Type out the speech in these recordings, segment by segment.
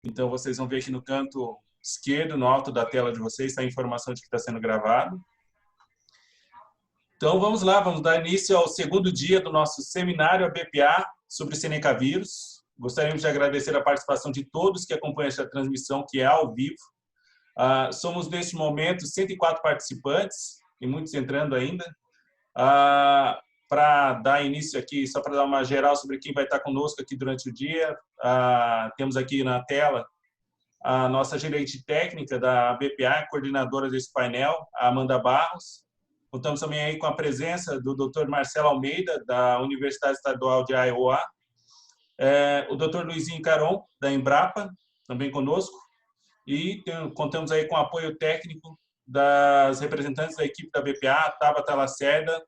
Então, vocês vão ver aqui no canto esquerdo, no alto da tela de vocês, está a informação de que está sendo gravado. Então, vamos lá, vamos dar início ao segundo dia do nosso seminário ABPA sobre Seneca vírus. Gostaríamos de agradecer a participação de todos que acompanham esta transmissão, que é ao vivo. Somos, neste momento, 104 participantes, e muitos entrando ainda. Para dar início aqui, só para dar uma geral sobre quem vai estar conosco aqui durante o dia, temos aqui na tela a nossa gerente técnica da ABPA, coordenadora desse painel, a Amanda Barros. Contamos também aí com a presença do Dr. Marcelo Almeida, da Universidade Estadual de Iowa, o Dr. Luizinho Caron, da Embrapa, também conosco, e contamos aí com o apoio técnico das representantes da equipe da BPA, a Tabata Lacerda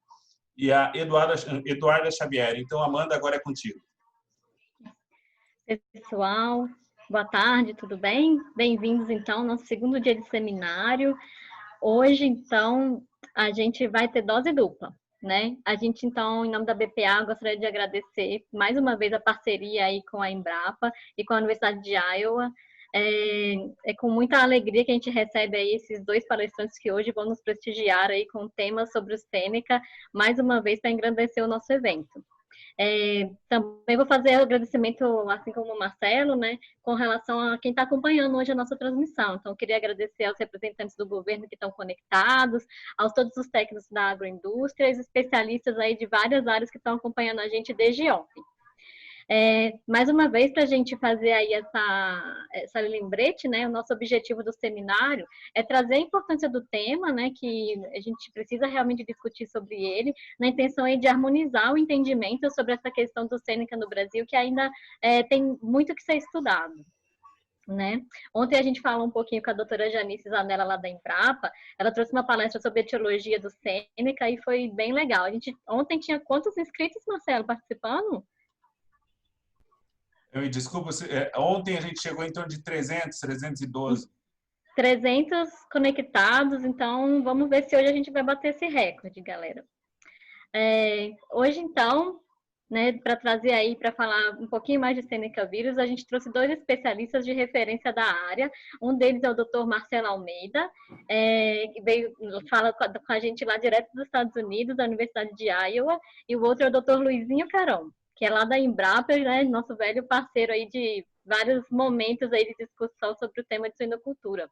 e a Eduarda Xavier. Então, Amanda, agora é contigo. Pessoal, boa tarde, tudo bem? Bem-vindos, então, ao nosso segundo dia de seminário. Hoje, então, a gente vai ter dose dupla, né? A gente, então, em nome da BPA, gostaria de agradecer mais uma vez a parceria aí com a Embrapa e com a Universidade de Iowa. É com muita alegria que a gente recebe aí esses dois palestrantes que hoje vão nos prestigiar aí com temas sobre o Seneca, mais uma vez para engrandecer o nosso evento. Também vou fazer agradecimento, assim como o Marcelo, né, com relação a quem está acompanhando hoje a nossa transmissão. Então, queria agradecer aos representantes do governo que estão conectados, aos todos os técnicos da agroindústria, os especialistas aí de várias áreas que estão acompanhando a gente desde ontem. Mais uma vez, para a gente fazer aí essa lembrete, né, o nosso objetivo do seminário é trazer a importância do tema, né, que a gente precisa realmente discutir sobre ele, na intenção aí de harmonizar o entendimento sobre essa questão do Sêneca no Brasil, que ainda tem muito que ser estudado. Né? Ontem a gente falou um pouquinho com a doutora Janice Zanella lá da Embrapa, ela trouxe uma palestra sobre a etiologia do Sêneca e foi bem legal. Ontem tinha quantos inscritos, Marcelo, participando? Desculpa, ontem a gente chegou em torno de 300, 312. 300 conectados, então vamos ver se hoje a gente vai bater esse recorde, galera. Hoje, então, né, para trazer aí, para falar um pouquinho mais de Seneca vírus, a gente trouxe dois especialistas de referência da área. Um deles é o Dr. Marcelo Almeida, que fala com a gente lá direto dos Estados Unidos, da Universidade de Iowa, e o outro é o Dr. Luizinho Caron, que é lá da Embrapa, né, nosso velho parceiro aí de vários momentos aí de discussão sobre o tema de suinocultura.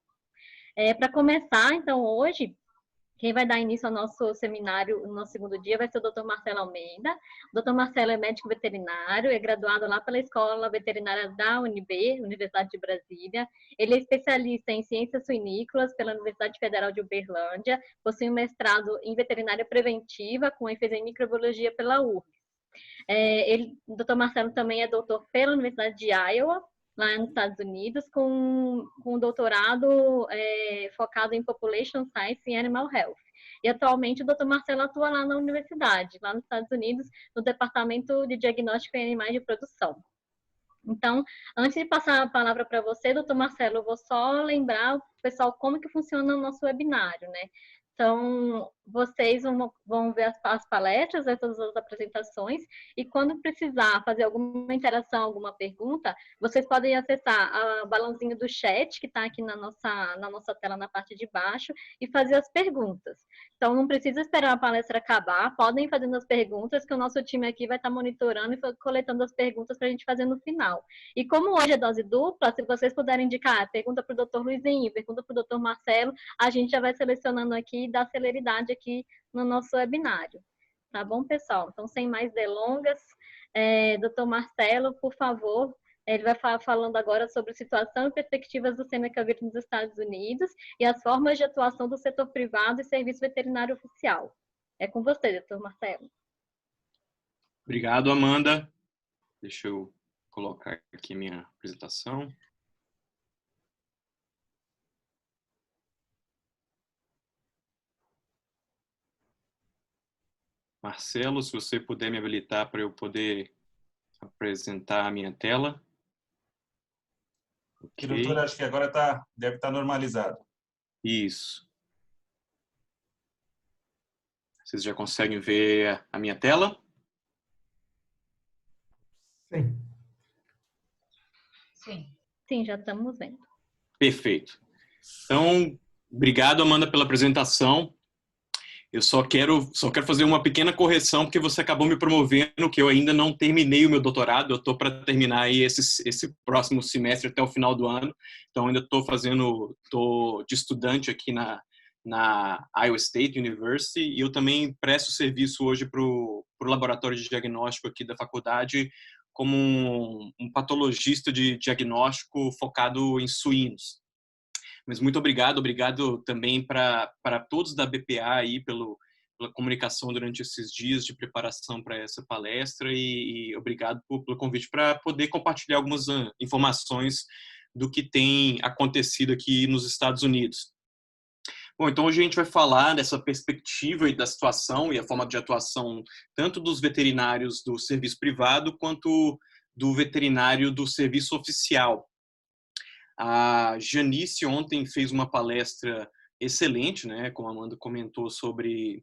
Para começar, então, hoje, quem vai dar início ao nosso seminário no nosso segundo dia vai ser o Dr. Marcelo Almeida. O Dr. Marcelo é médico veterinário, é graduado lá pela Escola Veterinária da UNB, Universidade de Brasília. Ele é especialista em ciências suinícolas pela Universidade Federal de Uberlândia, possui um mestrado em veterinária preventiva com ênfase em microbiologia pela URGS. O Dr. Marcelo também é doutor pela Universidade de Iowa, lá nos Estados Unidos, com um doutorado focado em Population Science e Animal Health. E atualmente o Dr. Marcelo atua lá na universidade, lá nos Estados Unidos, no Departamento de Diagnóstico em Animais de Produção. Então, antes de passar a palavra para você, doutor Marcelo, eu vou só lembrar o pessoal como que funciona o nosso webinário, né? Então, vocês vão ver as palestras, todas as apresentações, e quando precisar fazer alguma interação, alguma pergunta, vocês podem acessar o balãozinho do chat, que está aqui na nossa tela, na parte de baixo, e fazer as perguntas. Então, não precisa esperar a palestra acabar, podem ir fazendo as perguntas, que o nosso time aqui vai estar monitorando e coletando as perguntas para a gente fazer no final. E como hoje é dose dupla, se vocês puderem indicar pergunta para o doutor Luizinho, pergunta para o doutor Marcelo, a gente já vai selecionando aqui e dá celeridade aqui no nosso webinário. Tá bom, pessoal? Então, sem mais delongas, doutor Marcelo, por favor, ele vai falar falando agora sobre a situação e perspectivas do Seneca vírus nos Estados Unidos e as formas de atuação do setor privado e serviço veterinário oficial. É com você, doutor Marcelo. Obrigado, Amanda. Deixa eu colocar aqui minha apresentação. Marcelo, se você puder me habilitar para eu poder apresentar a minha tela. Okay. Doutor, acho que agora deve estar normalizado. Isso. Vocês já conseguem ver a minha tela? Sim. Sim. Sim, já estamos vendo. Perfeito. Então, obrigado, Amanda, pela apresentação. Eu só quero fazer uma pequena correção, porque você acabou me promovendo, que eu ainda não terminei o meu doutorado. Eu estou para terminar aí esse próximo semestre até o final do ano. Então, ainda estou de estudante aqui na Iowa State University, e eu também presto serviço hoje para o laboratório de diagnóstico aqui da faculdade como um patologista de diagnóstico focado em suínos. Mas muito obrigado também para todos da BPA aí pela comunicação durante esses dias de preparação para essa palestra, e obrigado pelo convite para poder compartilhar algumas informações do que tem acontecido aqui nos Estados Unidos. Bom, então hoje a gente vai falar dessa perspectiva e da situação e a forma de atuação tanto dos veterinários do serviço privado quanto do veterinário do serviço oficial. A Janice ontem fez uma palestra excelente, né? Como a Amanda comentou sobre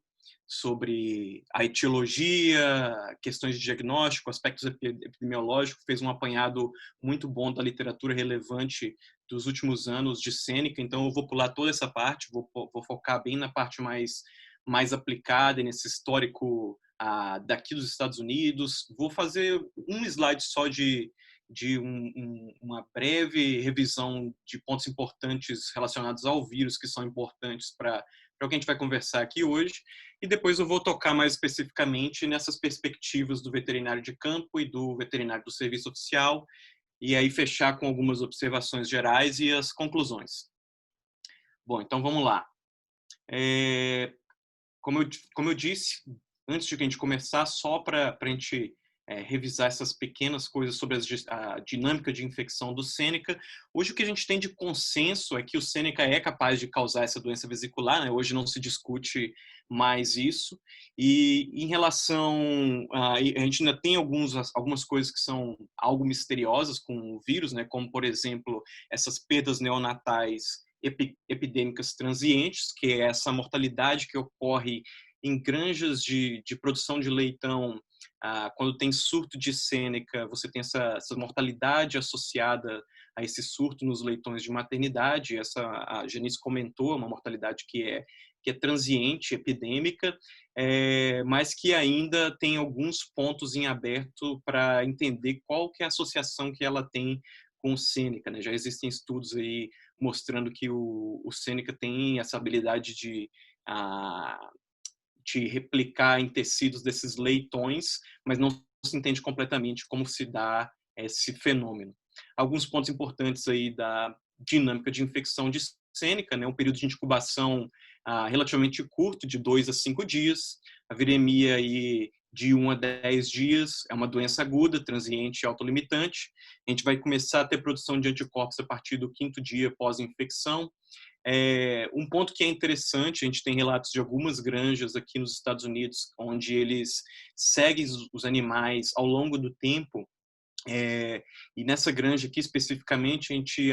a etiologia, questões de diagnóstico, aspectos epidemiológicos, fez um apanhado muito bom da literatura relevante dos últimos anos de Sêneca. Então eu vou pular toda essa parte, vou focar bem na parte mais aplicada, nesse histórico daqui dos Estados Unidos. Vou fazer um slide só de uma breve revisão de pontos importantes relacionados ao vírus, que são importantes para o que a gente vai conversar aqui hoje, e depois eu vou tocar mais especificamente nessas perspectivas do veterinário de campo e do veterinário do serviço oficial, e aí fechar com algumas observações gerais e as conclusões. Bom, então vamos lá. Como eu disse, antes de a gente começar, só para a gente revisar essas pequenas coisas sobre a dinâmica de infecção do Sêneca. Hoje o que a gente tem de consenso é que o Sêneca é capaz de causar essa doença vesicular, né? Hoje não se discute mais isso. E em relação a gente ainda tem algumas coisas que são algo misteriosas com o vírus, né? Como, por exemplo, essas perdas neonatais epidêmicas transientes, que é essa mortalidade que ocorre em granjas de produção de leitão. Quando tem surto de Sêneca, você tem essa mortalidade associada a esse surto nos leitões de maternidade. A Janice comentou, uma mortalidade que é transiente, epidêmica, mas que ainda tem alguns pontos em aberto para entender qual que é a associação que ela tem com o Sêneca, né? Já existem estudos aí mostrando que o Sêneca tem essa habilidade de replicar em tecidos desses leitões, mas não se entende completamente como se dá esse fenômeno. Alguns pontos importantes aí da dinâmica de infecção de Sêneca, né? Um período de incubação relativamente curto, de 2 a 5 dias, a viremia aí de 1 a 10 dias, é uma doença aguda, transiente e autolimitante. A gente vai começar a ter produção de anticorpos a partir do 5º dia pós-infecção. Um ponto que é interessante, a gente tem relatos de algumas granjas aqui nos Estados Unidos, onde eles seguem os animais ao longo do tempo, e nessa granja aqui especificamente, a gente,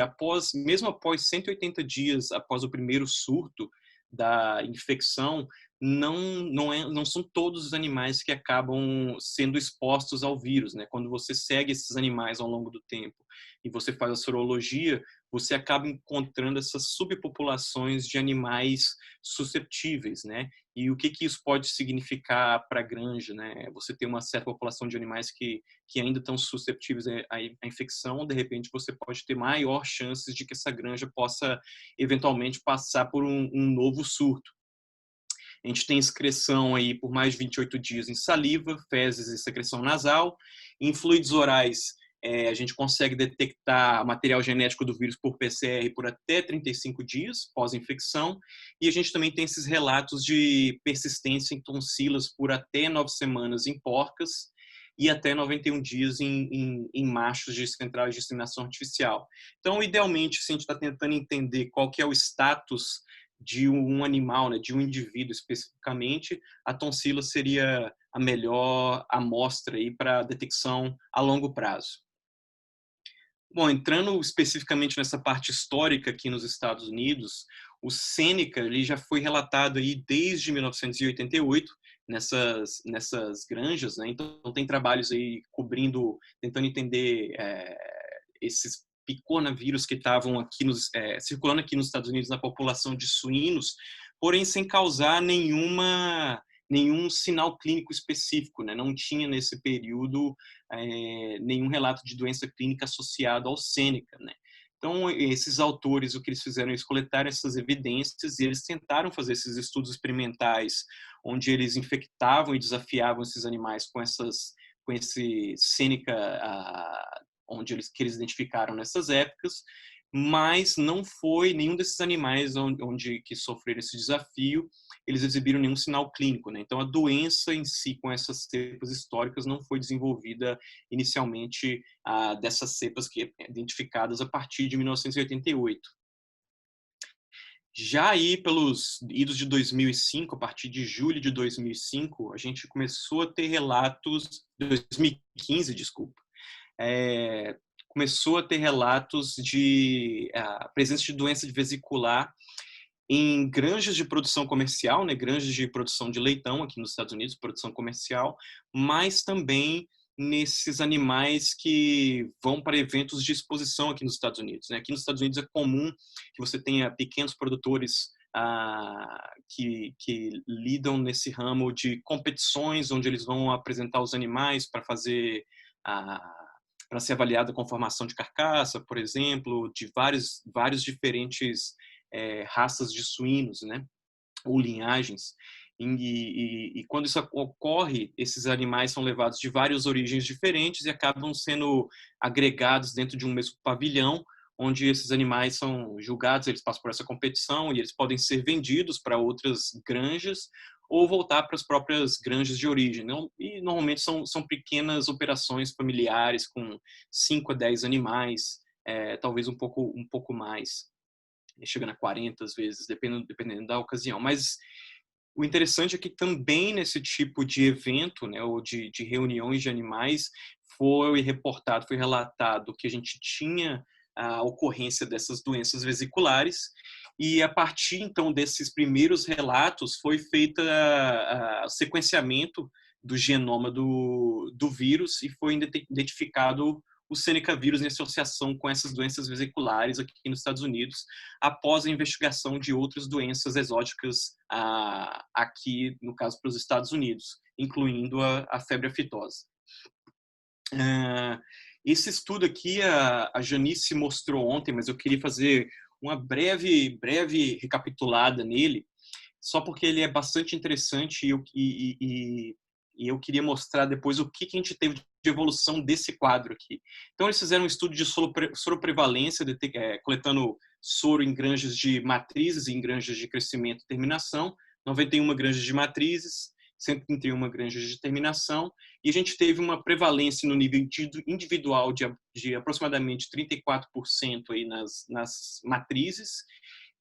mesmo após 180 dias após o primeiro surto da infecção, não são todos os animais que acabam sendo expostos ao vírus, né? Quando você segue esses animais ao longo do tempo e você faz a sorologia, você acaba encontrando essas subpopulações de animais susceptíveis, né? E o que isso pode significar para a granja, né? Você tem uma certa população de animais que ainda estão susceptíveis à infecção, de repente você pode ter maior chances de que essa granja possa eventualmente passar por um novo surto. A gente tem excreção aí por mais de 28 dias em saliva, fezes e secreção nasal. Em fluidos orais, a gente consegue detectar material genético do vírus por PCR por até 35 dias pós-infecção. E a gente também tem esses relatos de persistência em tonsilas por até 9 semanas em porcas e até 91 dias em machos de centrais de inseminação artificial. Então, idealmente, se a gente está tentando entender qual que é o status de um animal, né, de um indivíduo especificamente, a tonsila seria a melhor amostra para detecção a longo prazo. Bom, entrando especificamente nessa parte histórica aqui nos Estados Unidos, o Sêneca ele já foi relatado aí desde 1988 nessas granjas, né? Então tem trabalhos aí tentando entender esses picornavírus que estavam aqui circulando aqui nos Estados Unidos na população de suínos, porém sem causar nenhum sinal clínico específico, né? Não tinha nesse período nenhum relato de doença clínica associado ao Sêneca, né? Então, esses autores, o que eles fizeram, eles coletaram essas evidências e eles tentaram fazer esses estudos experimentais, onde eles infectavam e desafiavam esses animais com esse Sêneca, que eles identificaram nessas épocas, mas não foi nenhum desses animais que sofreram esse desafio, eles exibiram nenhum sinal clínico, né? Então, a doença em si, com essas cepas históricas, não foi desenvolvida inicialmente dessas cepas identificadas a partir de 1988. Já aí, pelos idos de 2005, a partir de julho de 2005, a gente começou a ter relatos... 2015, desculpa. Começou a ter relatos de presença de doença vesicular em granjas de produção comercial, né, granjas de produção de leitão aqui nos Estados Unidos, produção comercial, mas também nesses animais que vão para eventos de exposição aqui nos Estados Unidos, né? Aqui nos Estados Unidos é comum que você tenha pequenos produtores que lidam nesse ramo de competições, onde eles vão apresentar os animais para fazer para ser avaliada a conformação de carcaça, por exemplo, de vários diferentes raças de suínos, né, ou linhagens. E quando isso ocorre, esses animais são levados de várias origens diferentes e acabam sendo agregados dentro de um mesmo pavilhão, onde esses animais são julgados, eles passam por essa competição e eles podem ser vendidos para outras granjas ou voltar para as próprias granjas de origem. E normalmente são pequenas operações familiares com 5 a 10 animais, talvez um pouco mais, chegando a 40 às vezes, dependendo da ocasião. Mas o interessante é que também nesse tipo de evento, né, ou de reuniões de animais, foi relatado que a gente tinha a ocorrência dessas doenças vesiculares, e a partir então desses primeiros relatos foi feito o sequenciamento do genoma do vírus e foi identificado o Sêneca vírus em associação com essas doenças vesiculares aqui nos Estados Unidos, após a investigação de outras doenças exóticas aqui, no caso, para os Estados Unidos, incluindo a febre aftosa. Esse estudo aqui a Janice mostrou ontem, mas eu queria fazer uma breve recapitulada nele, só porque ele é bastante interessante e eu queria mostrar depois o que a gente teve de evolução desse quadro aqui. Então, eles fizeram um estudo de soroprevalência, coletando soro em granjas de matrizes e em granjas de crescimento e terminação, 91 granjas de matrizes, 131 granjas de terminação, e a gente teve uma prevalência no nível individual de aproximadamente 34% aí nas matrizes,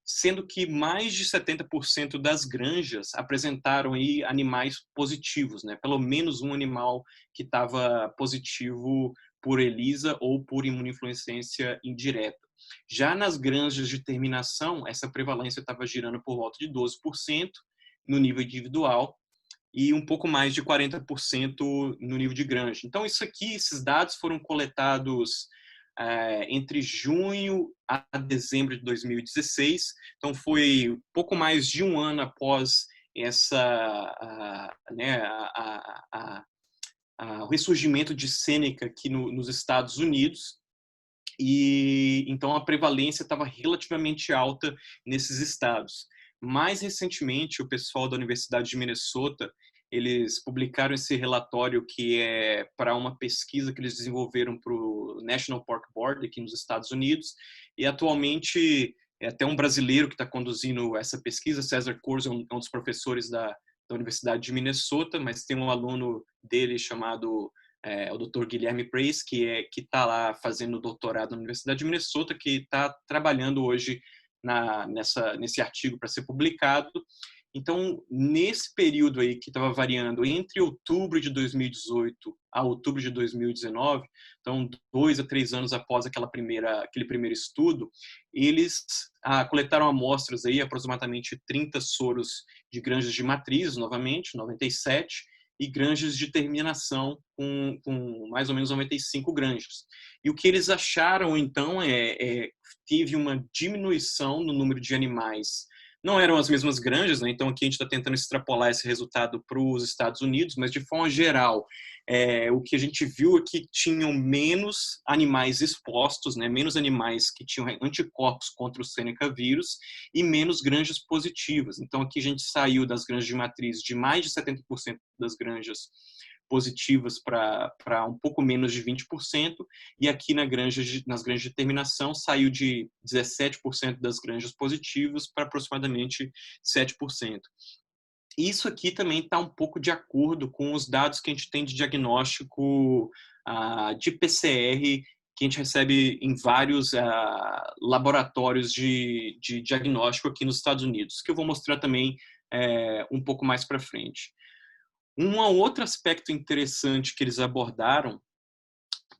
sendo que mais de 70% das granjas apresentaram aí animais positivos, né? Pelo menos um animal que estava positivo por ELISA ou por imunoinfluescência indireta. Já nas granjas de terminação, essa prevalência estava girando por volta de 12% no nível individual e um pouco mais de 40% no nível de granja. Então, esses dados foram coletados entre junho a dezembro de 2016. Então, foi pouco mais de um ano após o ressurgimento de Sêneca aqui nos Estados Unidos. E então a prevalência estava relativamente alta nesses estados. Mais recentemente, o pessoal da Universidade de Minnesota, eles publicaram esse relatório que é para uma pesquisa que eles desenvolveram para o National Park Board aqui nos Estados Unidos. E atualmente é até um brasileiro que está conduzindo essa pesquisa, César Corso, é um dos professores da Universidade de Minnesota, mas tem um aluno dele chamado o Dr. Guilherme Preis, que está lá fazendo doutorado na Universidade de Minnesota, que está trabalhando hoje nesse artigo para ser publicado. Então, nesse período aí que estava variando entre outubro de 2018 a outubro de 2019, então 2 a 3 anos após aquele primeiro estudo, eles coletaram amostras aí, aproximadamente 30 soros de granjas de matrizes, novamente, 97, e granjas de terminação com mais ou menos 95 granjas. E o que eles acharam, então, teve uma diminuição no número de animais. Não eram as mesmas granjas, né? Então aqui a gente está tentando extrapolar esse resultado para os Estados Unidos, mas de forma geral, o que a gente viu é que tinham menos animais expostos, né? Menos animais que tinham anticorpos contra o Seneca vírus e menos granjas positivas. Então aqui a gente saiu das granjas de matriz de mais de 70% das granjas positivas para um pouco menos de 20%, e aqui nas granjas de terminação saiu de 17% das granjas positivas para aproximadamente 7%. Isso aqui também está um pouco de acordo com os dados que a gente tem de diagnóstico de PCR que a gente recebe em vários laboratórios de diagnóstico aqui nos Estados Unidos, que eu vou mostrar também um pouco mais para frente. Um outro aspecto interessante que eles abordaram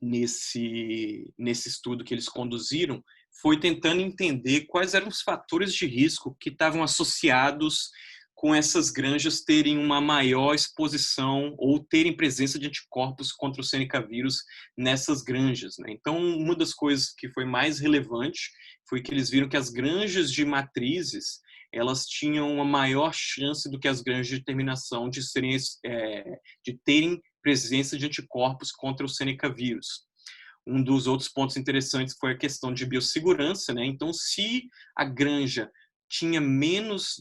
nesse estudo que eles conduziram foi tentando entender quais eram os fatores de risco que estavam associados com essas granjas terem uma maior exposição ou terem presença de anticorpos contra o Seneca vírus nessas granjas, né? Então, uma das coisas que foi mais relevante foi que eles viram que as granjas de matrizes elas tinham uma maior chance do que as granjas de terminação de terem presença de anticorpos contra o Seneca vírus. Um dos outros pontos interessantes foi a questão de biossegurança, né? Então, se a granja tinha menos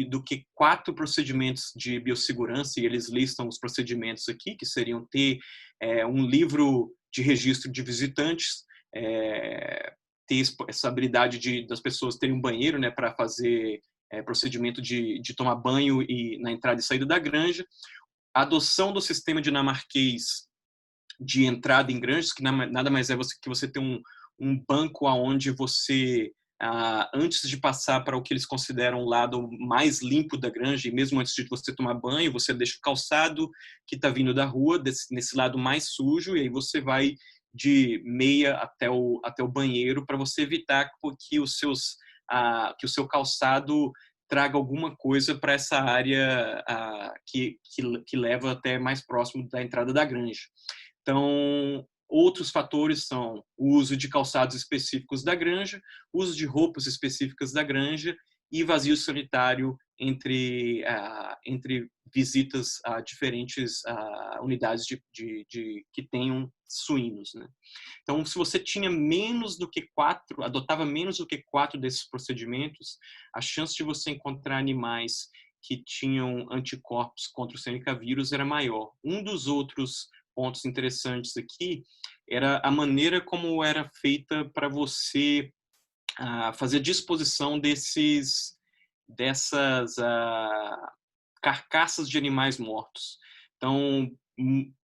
do que 4 procedimentos de biossegurança, e eles listam os procedimentos aqui, que seriam ter um livro de registro de visitantes, ter essa habilidade das pessoas terem um banheiro, né, para fazer procedimento de tomar banho na entrada e saída da granja, a adoção do sistema dinamarquês de entrada em granjas, que nada mais é que você ter um banco onde você, antes de passar para o que eles consideram o lado mais limpo da granja, e mesmo antes de você tomar banho, você deixa o calçado que está vindo da rua, nesse lado mais sujo, e aí você vai de meia até o banheiro para você evitar que o seu calçado traga alguma coisa para essa área que leva até mais próximo da entrada da granja. Então, outros fatores são o uso de calçados específicos da granja, uso de roupas específicas da granja e vazio sanitário entre visitas a diferentes unidades que tenham suínos, né? Então, se você tinha adotava menos do que 4 desses procedimentos, a chance de você encontrar animais que tinham anticorpos contra o Seneca vírus era maior. Um dos outros pontos interessantes aqui era a maneira como era feita para você fazer a disposição dessas carcaças de animais mortos. Então,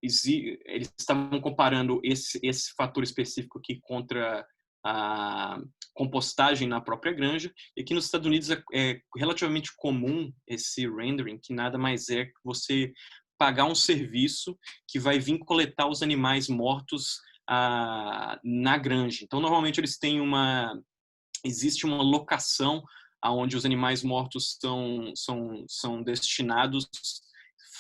eles estavam comparando esse fator específico aqui contra a compostagem na própria granja. E aqui nos Estados Unidos é relativamente comum esse rendering, que nada mais é que você pagar um serviço que vai vir coletar os animais mortos na granja. Então, normalmente, eles têm existe uma locação onde os animais mortos são destinados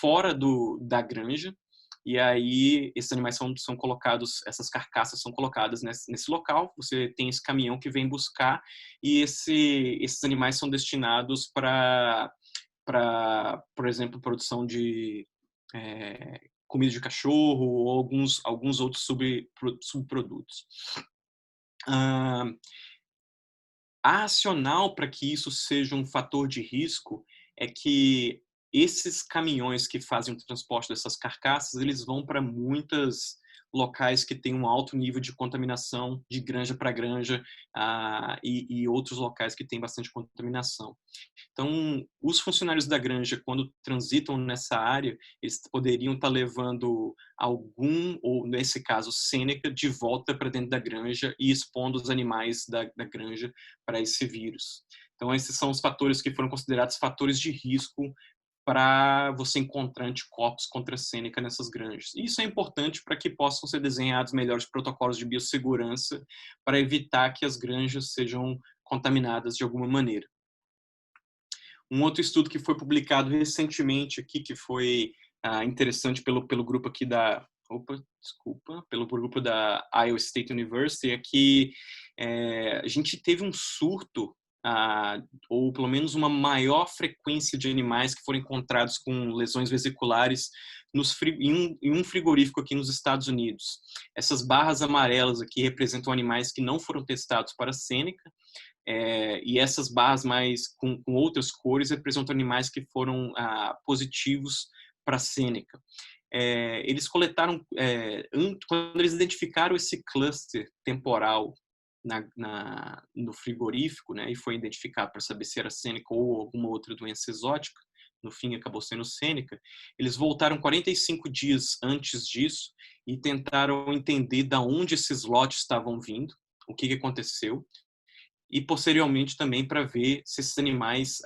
fora da granja, e aí esses animais são colocados, essas carcaças são colocadas nesse local, você tem esse caminhão que vem buscar, e esses animais são destinados para, por exemplo, produção de comida de cachorro ou alguns outros subprodutos. A racional para que isso seja um fator de risco é que esses caminhões que fazem o transporte dessas carcaças, eles vão para muitos locais que têm um alto nível de contaminação de granja para granja e outros locais que têm bastante contaminação. Então, os funcionários da granja, quando transitam nessa área, eles poderiam estar levando ou nesse caso, Seneca, de volta para dentro da granja e expondo os animais da granja para esse vírus. Então, esses são os fatores que foram considerados fatores de risco para você encontrar anticorpos contra a Seneca nessas granjas. E isso é importante para que possam ser desenhados melhores protocolos de biossegurança para evitar que as granjas sejam contaminadas de alguma maneira. Um outro estudo que foi publicado recentemente aqui, que foi interessante pelo grupo aqui da... pelo grupo da Iowa State University, é que a gente teve um surto, ou pelo menos uma maior frequência de animais que foram encontrados com lesões vesiculares em um frigorífico aqui nos Estados Unidos. Essas barras amarelas aqui representam animais que não foram testados para Sêneca, e essas barras mais com outras cores representam animais que foram positivos para Sêneca. Eles coletaram, quando eles identificaram esse cluster temporal no frigorífico, né, e foi identificado para saber se era Sêneca ou alguma outra doença exótica, no fim acabou sendo Sêneca, eles voltaram 45 dias antes disso e tentaram entender de onde esses lotes estavam vindo, o que aconteceu, e posteriormente também para ver se esses animais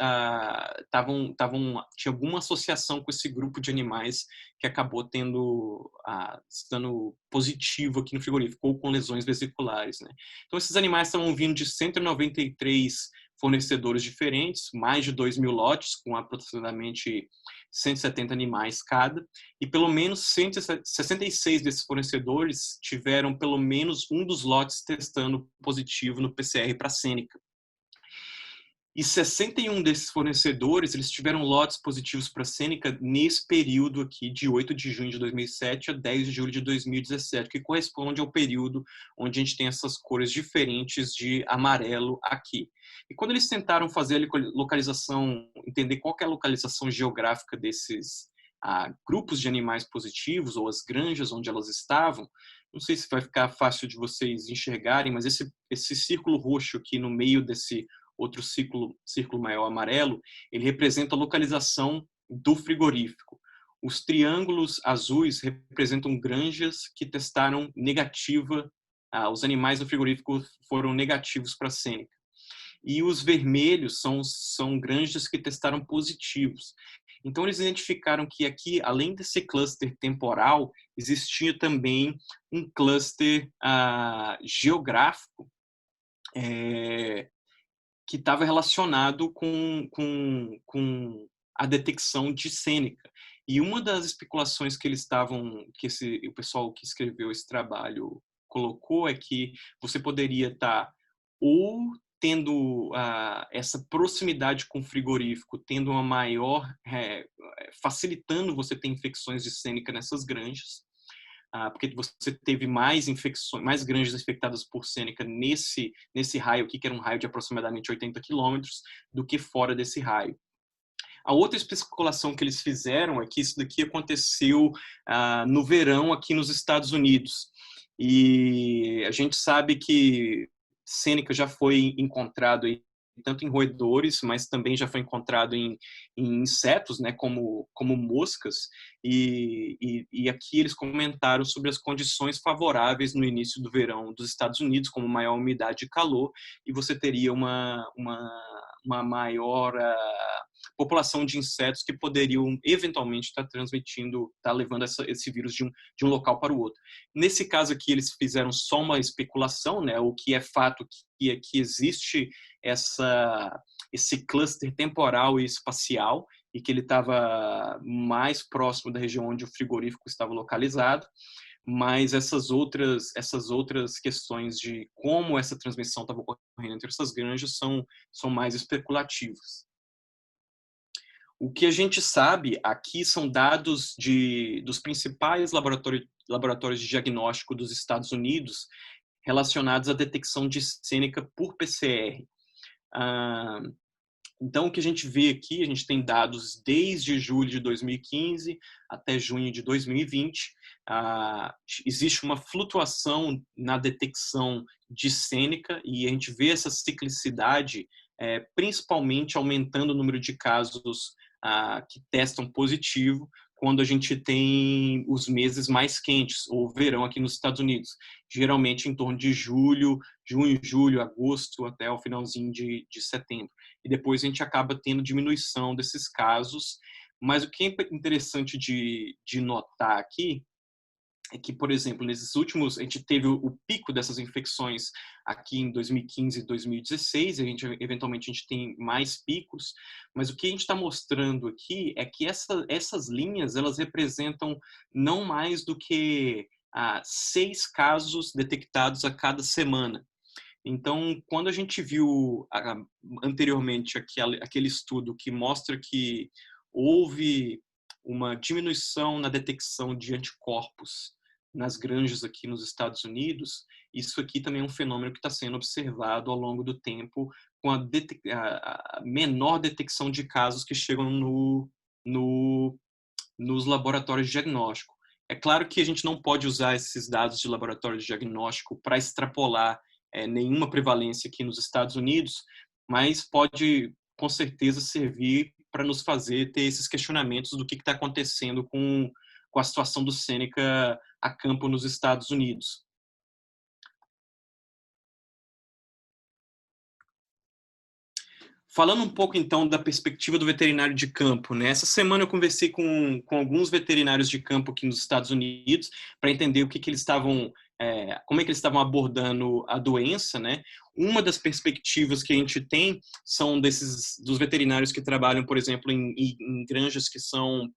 tinha alguma associação com esse grupo de animais que acabou estando positivo aqui no frigorífico, ou com lesões vesiculares, né? Então esses animais estavam vindo de 193 fornecedores diferentes, mais de 2.000 lotes, com aproximadamente 170 animais cada, e pelo menos 166 desses fornecedores tiveram pelo menos um dos lotes testando positivo no PCR para Sêneca. E 61 desses fornecedores, eles tiveram lotes positivos para Sêneca nesse período aqui, de 8 de junho de 2007 a 10 de julho de 2017, que corresponde ao período onde a gente tem essas cores diferentes de amarelo aqui. E quando eles tentaram fazer a localização, entender qual que é a localização geográfica desses grupos de animais positivos, ou as granjas onde elas estavam, não sei se vai ficar fácil de vocês enxergarem, mas esse círculo roxo aqui no meio desse outro círculo maior amarelo, ele representa a localização do frigorífico. Os triângulos azuis representam granjas que testaram negativa, os animais do frigorífico foram negativos para Sêneca. E os vermelhos são granjas que testaram positivos. Então, eles identificaram que aqui, além desse cluster temporal, existia também um cluster geográfico, que estava relacionado com a detecção de Sêneca. E uma das especulações que o pessoal que escreveu esse trabalho colocou é que você poderia estar ou tendo essa proximidade com o frigorífico, tendo uma maior, facilitando você ter infecções de Sêneca nessas granjas, porque você teve mais infecções, mais granjas infectadas por Sêneca nesse raio aqui, que era um raio de aproximadamente 80 quilômetros, do que fora desse raio. A outra especulação que eles fizeram é que isso daqui aconteceu no verão aqui nos Estados Unidos. E a gente sabe que Sêneca já foi encontrado aí, tanto em roedores, mas também já foi encontrado em insetos, né, como moscas, e aqui eles comentaram sobre as condições favoráveis no início do verão dos Estados Unidos, como maior umidade e calor, e você teria uma maior população de insetos que poderiam eventualmente estar levando esse vírus de um local para o outro. Nesse caso aqui, eles fizeram só uma especulação, né? O que é fato que existe esse cluster temporal e espacial, e que ele estava mais próximo da região onde o frigorífico estava localizado, mas essas outras questões de como essa transmissão estava ocorrendo entre essas granjas são mais especulativas. O que a gente sabe aqui são dados dos principais laboratórios de diagnóstico dos Estados Unidos relacionados à detecção de Sêneca por PCR. Então, o que a gente vê aqui, a gente tem dados desde julho de 2015 até junho de 2020. Existe uma flutuação na detecção de Sêneca e a gente vê essa ciclicidade, principalmente aumentando o número de casos que testam positivo quando a gente tem os meses mais quentes, ou verão aqui nos Estados Unidos, geralmente em torno de junho, julho, agosto, até o finalzinho de setembro. E depois a gente acaba tendo diminuição desses casos, mas o que é interessante de notar aqui é que, por exemplo, nesses últimos, a gente teve o pico dessas infecções aqui em 2015 e 2016, eventualmente a gente tem mais picos, mas o que a gente está mostrando aqui é que essas linhas, elas representam não mais do que 6 casos detectados a cada semana. Então, quando a gente viu anteriormente aquele estudo que mostra que houve uma diminuição na detecção de anticorpos nas granjas aqui nos Estados Unidos, isso aqui também é um fenômeno que está sendo observado ao longo do tempo com a menor detecção de casos que chegam nos laboratórios de diagnóstico. É claro que a gente não pode usar esses dados de laboratório de diagnóstico para extrapolar nenhuma prevalência aqui nos Estados Unidos, mas pode, com certeza, servir para nos fazer ter esses questionamentos do que está acontecendo com a situação do Sêneca a campo nos Estados Unidos. Falando um pouco, então, da perspectiva do veterinário de campo, né? Essa semana eu conversei com alguns veterinários de campo aqui nos Estados Unidos para entender o que eles estavam, como é que eles estavam abordando a doença, né? Uma das perspectivas que a gente tem são dos veterinários que trabalham, por exemplo, em granjas que são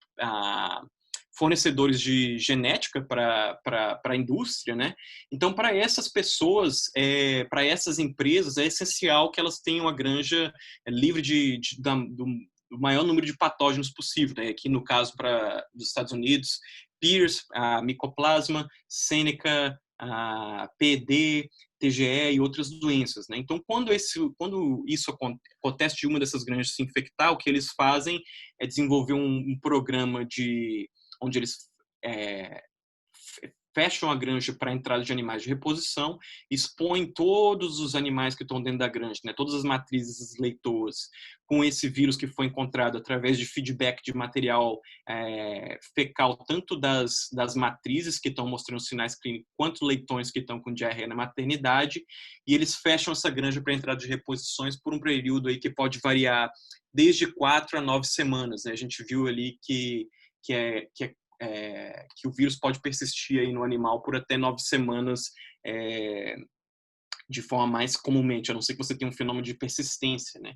fornecedores de genética para a indústria, né? Então, para essas pessoas, para essas empresas, é essencial que elas tenham a granja livre do maior número de patógenos possível, né? Aqui no caso dos Estados Unidos, Pierce, a Mycoplasma, Seneca, a PD, TGE e outras doenças, né? Então, quando isso acontece de uma dessas granjas se infectar, o que eles fazem é desenvolver um programa onde eles fecham a granja para a entrada de animais de reposição, expõem todos os animais que estão dentro da granja, né, todas as matrizes leitoas, com esse vírus que foi encontrado através de feedback de material fecal, tanto das matrizes que estão mostrando sinais clínicos, quanto leitões que estão com diarreia na maternidade, e eles fecham essa granja para a entrada de reposições por um período aí que pode variar desde 4 a 9 semanas. Né? A gente viu ali que o vírus pode persistir aí no animal por até 9 semanas de forma mais comumente, a não ser que você tenha um fenômeno de persistência, né?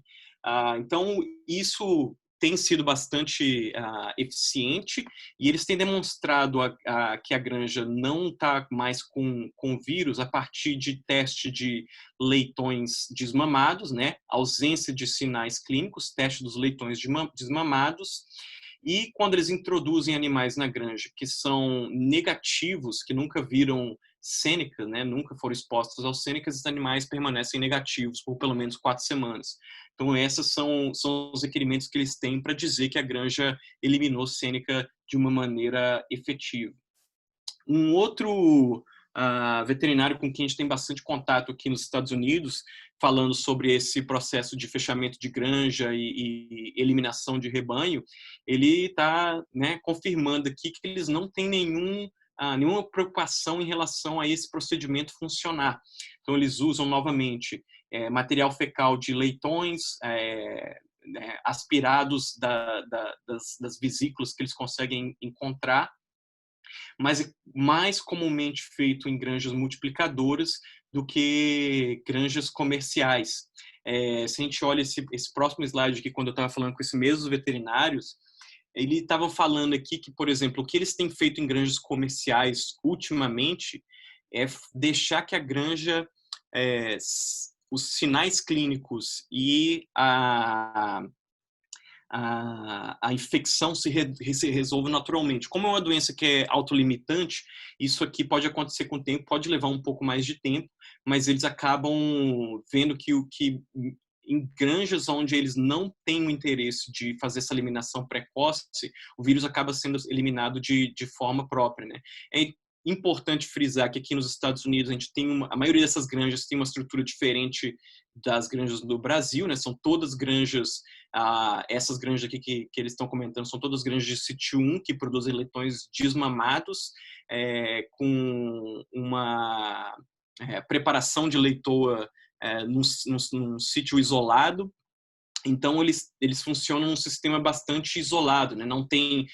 Então, isso tem sido bastante eficiente e eles têm demonstrado que a granja não está mais com vírus a partir de teste de leitões desmamados, né? Ausência de sinais clínicos, teste dos leitões desmamados. E quando eles introduzem animais na granja que são negativos, que nunca viram Sêneca, né, nunca foram expostos aos Sênecas, esses animais permanecem negativos por pelo menos 4 semanas. Então, esses são os requerimentos que eles têm para dizer que a granja eliminou Sêneca de uma maneira efetiva. Um outro veterinário com quem a gente tem bastante contato aqui nos Estados Unidos, falando sobre esse processo de fechamento de granja e eliminação de rebanho, ele está, né, confirmando aqui que eles não têm nenhuma preocupação em relação a esse procedimento funcionar. Então, eles usam novamente material fecal de leitões, aspirados das vesículas que eles conseguem encontrar, mas é mais comumente feito em granjas multiplicadoras do que granjas comerciais. Se a gente olha esse próximo slide aqui, quando eu estava falando com esses mesmos veterinários, ele estava falando aqui que, por exemplo, o que eles têm feito em granjas comerciais ultimamente é deixar que a granja, os sinais clínicos e a infecção se resolve naturalmente. Como é uma doença que é autolimitante, isso aqui pode acontecer com o tempo, pode levar um pouco mais de tempo, mas eles acabam vendo que em granjas onde eles não têm o interesse de fazer essa eliminação precoce, o vírus acaba sendo eliminado de forma própria, né? É importante frisar que aqui nos Estados Unidos a gente tem a maioria dessas granjas tem uma estrutura diferente das granjas do Brasil, né? São todas granjas, essas granjas aqui que eles estão comentando são todas granjas de sítio 1 que produzem leitões desmamados, com uma preparação de leitoa num sítio isolado. Então, eles funcionam num sistema bastante isolado, né? Não tem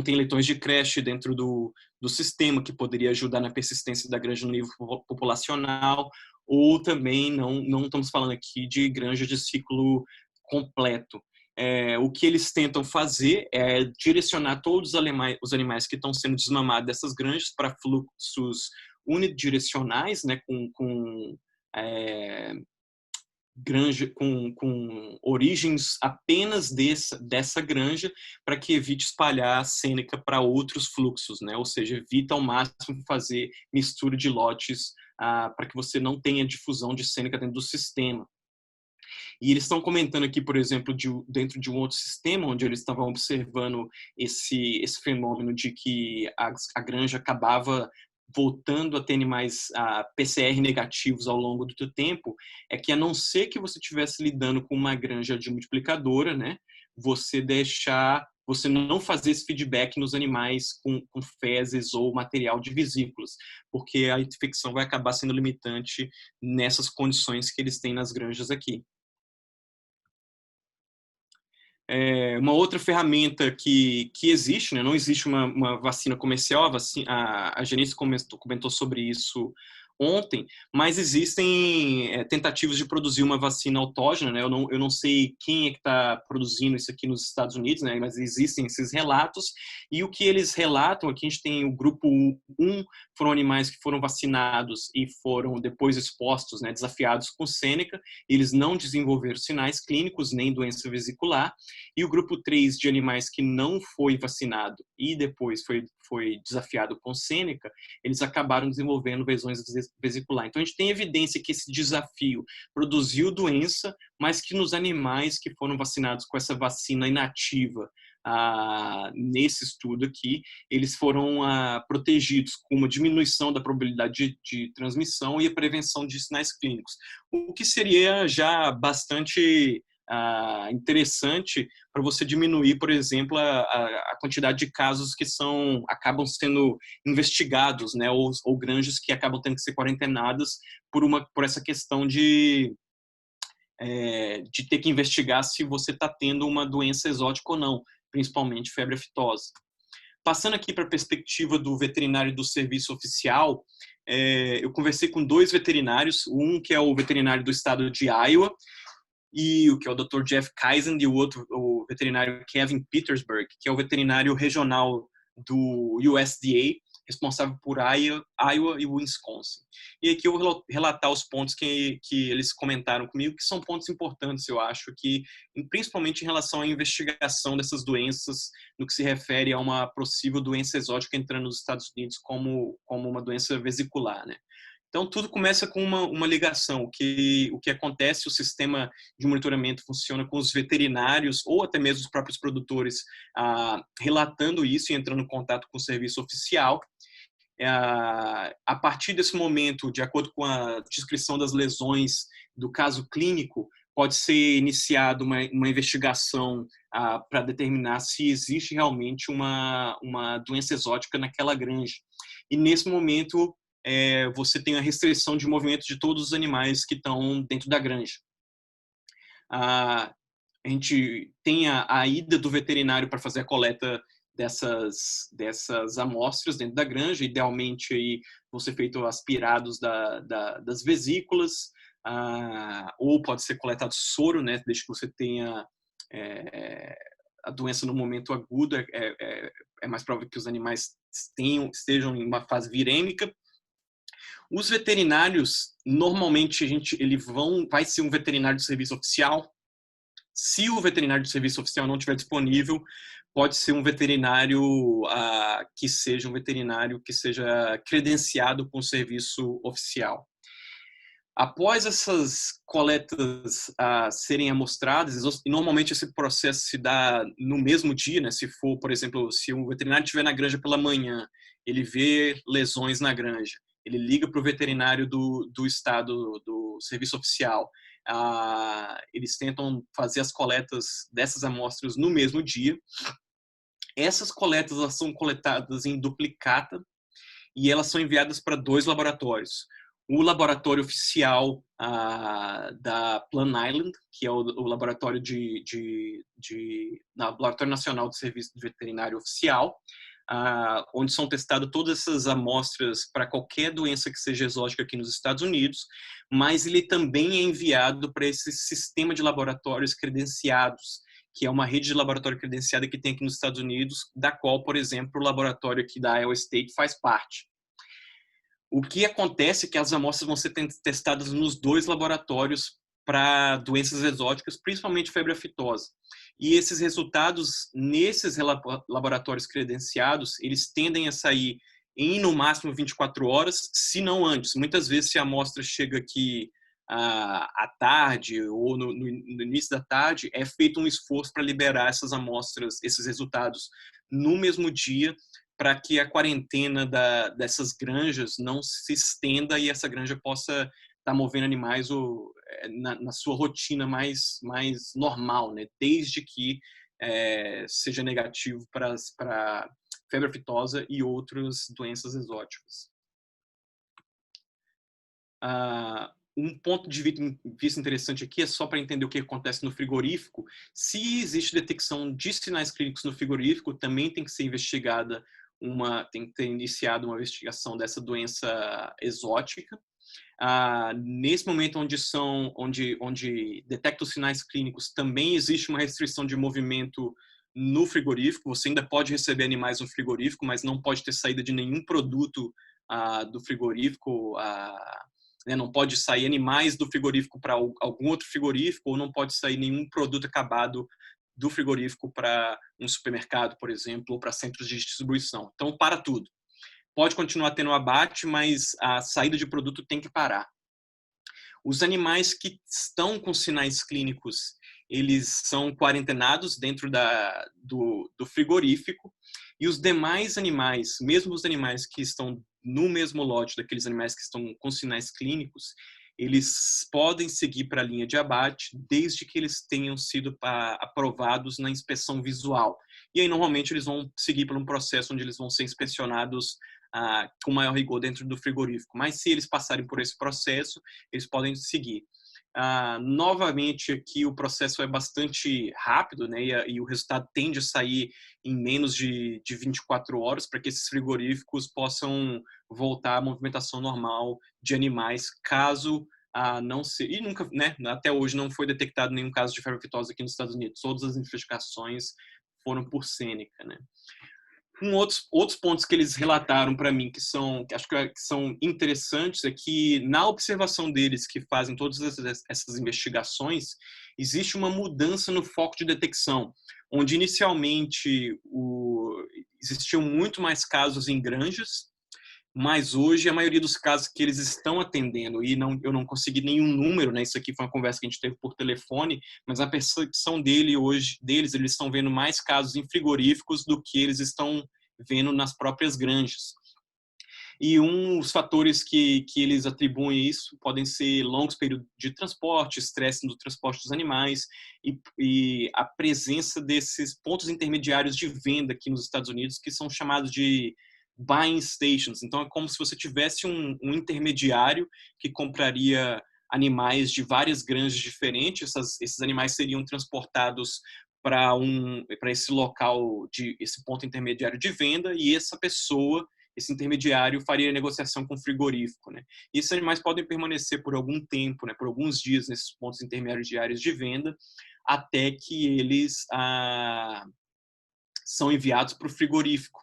leitões de creche dentro do sistema, que poderia ajudar na persistência da granja no nível populacional, ou também não estamos falando aqui de granja de ciclo completo. O que eles tentam fazer é direcionar todos os animais que estão sendo desmamados dessas granjas para fluxos unidirecionais, né, com granja com origens apenas dessa granja, para que evite espalhar a sêneca para outros fluxos, né? Ou seja, evita ao máximo fazer mistura de lotes para que você não tenha difusão de sêneca dentro do sistema. E eles estão comentando aqui, por exemplo, dentro de um outro sistema, onde eles estavam observando esse fenômeno de que a granja acabava voltando a ter animais PCR negativos ao longo do tempo, é que, a não ser que você estivesse lidando com uma granja de multiplicadora, né, você não fazer esse feedback nos animais com fezes ou material de vesículas, porque a infecção vai acabar sendo limitante nessas condições que eles têm nas granjas aqui. Uma outra ferramenta que existe, né? Não existe uma vacina comercial, a Janice comentou sobre isso ontem, mas existem tentativas de produzir uma vacina autógena, né? Eu não sei quem é que está produzindo isso aqui nos Estados Unidos, né? Mas existem esses relatos, e o que eles relatam, aqui a gente tem o grupo 1, foram animais que foram vacinados e foram depois expostos, né, desafiados com sêneca, eles não desenvolveram sinais clínicos nem doença vesicular, e o grupo 3 de animais que não foi vacinado e depois foi desafiado com sêneca, eles acabaram desenvolvendo lesões vesiculares. Então, a gente tem evidência que esse desafio produziu doença, mas que nos animais que foram vacinados com essa vacina inativa, nesse estudo aqui, eles foram protegidos com uma diminuição da probabilidade de transmissão e a prevenção de sinais clínicos, o que seria já bastante interessante para você diminuir, por exemplo, a quantidade de casos que acabam sendo investigados, né, ou granjas que acabam tendo que ser quarentenadas por essa questão de ter que investigar se você está tendo uma doença exótica ou não, principalmente febre aftosa. Passando aqui para a perspectiva do veterinário do serviço oficial, eu conversei com 2 veterinários, um que é o veterinário do estado de Iowa, e o que é o Dr. Jeff Kaizen, e o outro, o veterinário Kevin Petersburg, que é o veterinário regional do USDA, responsável por Iowa e Wisconsin. E aqui eu vou relatar os pontos que eles comentaram comigo, que são pontos importantes, eu acho, que principalmente em relação à investigação dessas doenças, no que se refere a uma possível doença exótica entrando nos Estados Unidos como uma doença vesicular, né? Então, tudo começa com uma ligação. O que acontece, o sistema de monitoramento funciona com os veterinários ou até mesmo os próprios produtores relatando isso e entrando em contato com o serviço oficial. A partir desse momento, de acordo com a descrição das lesões do caso clínico, pode ser iniciada uma investigação para determinar se existe realmente uma doença exótica naquela granja. E, nesse momento, você tem a restrição de movimento de todos os animais que estão dentro da granja. A gente tem a ida do veterinário para fazer a coleta dessas amostras dentro da granja. Idealmente, aí, vão ser feitos aspirados das vesículas, ou pode ser coletado soro, né, desde que você tenha a doença no momento agudo. É mais provável que os animais estejam em uma fase virêmica. Os veterinários, normalmente, vai ser um veterinário de serviço oficial. Se o veterinário de serviço oficial não estiver disponível, pode ser um veterinário que seja credenciado com o serviço oficial. Após essas coletas serem amostradas, e normalmente esse processo se dá no mesmo dia, né? Se for, por exemplo, se um veterinário estiver na granja pela manhã, ele vê lesões na granja, ele liga para o veterinário do estado, do serviço oficial. Eles tentam fazer as coletas dessas amostras no mesmo dia. Essas coletas, elas são coletadas em duplicata e elas são enviadas para 2 laboratórios. o laboratório oficial da Plum Island, que é o laboratório Laboratório Nacional de Serviço Veterinário Oficial, onde são testadas todas essas amostras para qualquer doença que seja exótica aqui nos Estados Unidos, mas ele também é enviado para esse sistema de laboratórios credenciados, que é uma rede de laboratório credenciada que tem aqui nos Estados Unidos, da qual, por exemplo, o laboratório aqui da Iowa State faz parte. O que acontece é que as amostras vão ser testadas nos 2 laboratórios para doenças exóticas, principalmente febre aftosa. E esses resultados, nesses laboratórios credenciados, eles tendem a sair em, no máximo, 24 horas, se não antes. Muitas vezes, se a amostra chega aqui à tarde ou no início da tarde, é feito um esforço para liberar essas amostras, esses resultados, no mesmo dia, para que a quarentena dessas granjas não se estenda e essa granja possa estar movendo animais na sua rotina mais normal, né? Desde que seja negativo para febre aftosa e outras doenças exóticas. Um ponto de vista interessante aqui é só para entender o que acontece no frigorífico. Se existe detecção de sinais clínicos no frigorífico, também tem que ser investigada tem que ter iniciado uma investigação dessa doença exótica. Nesse momento onde detecta os sinais clínicos, também existe uma restrição de movimento no frigorífico. Você ainda pode receber animais no frigorífico, mas não pode ter saída de nenhum produto do frigorífico. Né, não pode sair animais do frigorífico para algum outro frigorífico, ou não pode sair nenhum produto acabado do frigorífico para um supermercado, por exemplo, ou para centros de distribuição. Então, para tudo. Pode continuar tendo abate, mas a saída de produto tem que parar. Os animais que estão com sinais clínicos, eles são quarentenados dentro do frigorífico, e os demais animais, mesmo os animais que estão no mesmo lote daqueles animais que estão com sinais clínicos, eles podem seguir para a linha de abate desde que eles tenham sido aprovados na inspeção visual. E aí, normalmente, eles vão seguir por um processo onde eles vão ser inspecionados com maior rigor dentro do frigorífico. Mas se eles passarem por esse processo, eles podem seguir. Novamente, aqui o processo é bastante rápido, né? E o resultado tende a sair em menos de 24 horas para que esses frigoríficos possam voltar à movimentação normal de animais, caso não se... E nunca, né? Até hoje não foi detectado nenhum caso de febre aftosa aqui nos Estados Unidos. Todas as investigações foram por Sêneca, né? Outros pontos que eles relataram para mim que acho que são interessantes é que na observação deles que fazem todas essas investigações, existe uma mudança no foco de detecção, onde inicialmente existiam muito mais casos em granjas, mas hoje a maioria dos casos que eles estão atendendo, e eu não consegui nenhum número, né? Isso aqui foi uma conversa que a gente teve por telefone, mas a percepção deles, eles estão vendo mais casos em frigoríficos do que eles estão vendo nas próprias granjas. E os fatores que eles atribuem isso podem ser longos períodos de transporte, estresse no transporte dos animais e a presença desses pontos intermediários de venda aqui nos Estados Unidos, que são chamados de buying stations. Então, é como se você tivesse um intermediário que compraria animais de várias granjas diferentes. Esses animais seriam transportados para esse local, esse ponto intermediário de venda, e essa pessoa, esse intermediário, faria negociação com o frigorífico, né? E esses animais podem permanecer por algum tempo, né, por alguns dias nesses pontos intermediários de venda, até que eles são enviados para o frigorífico.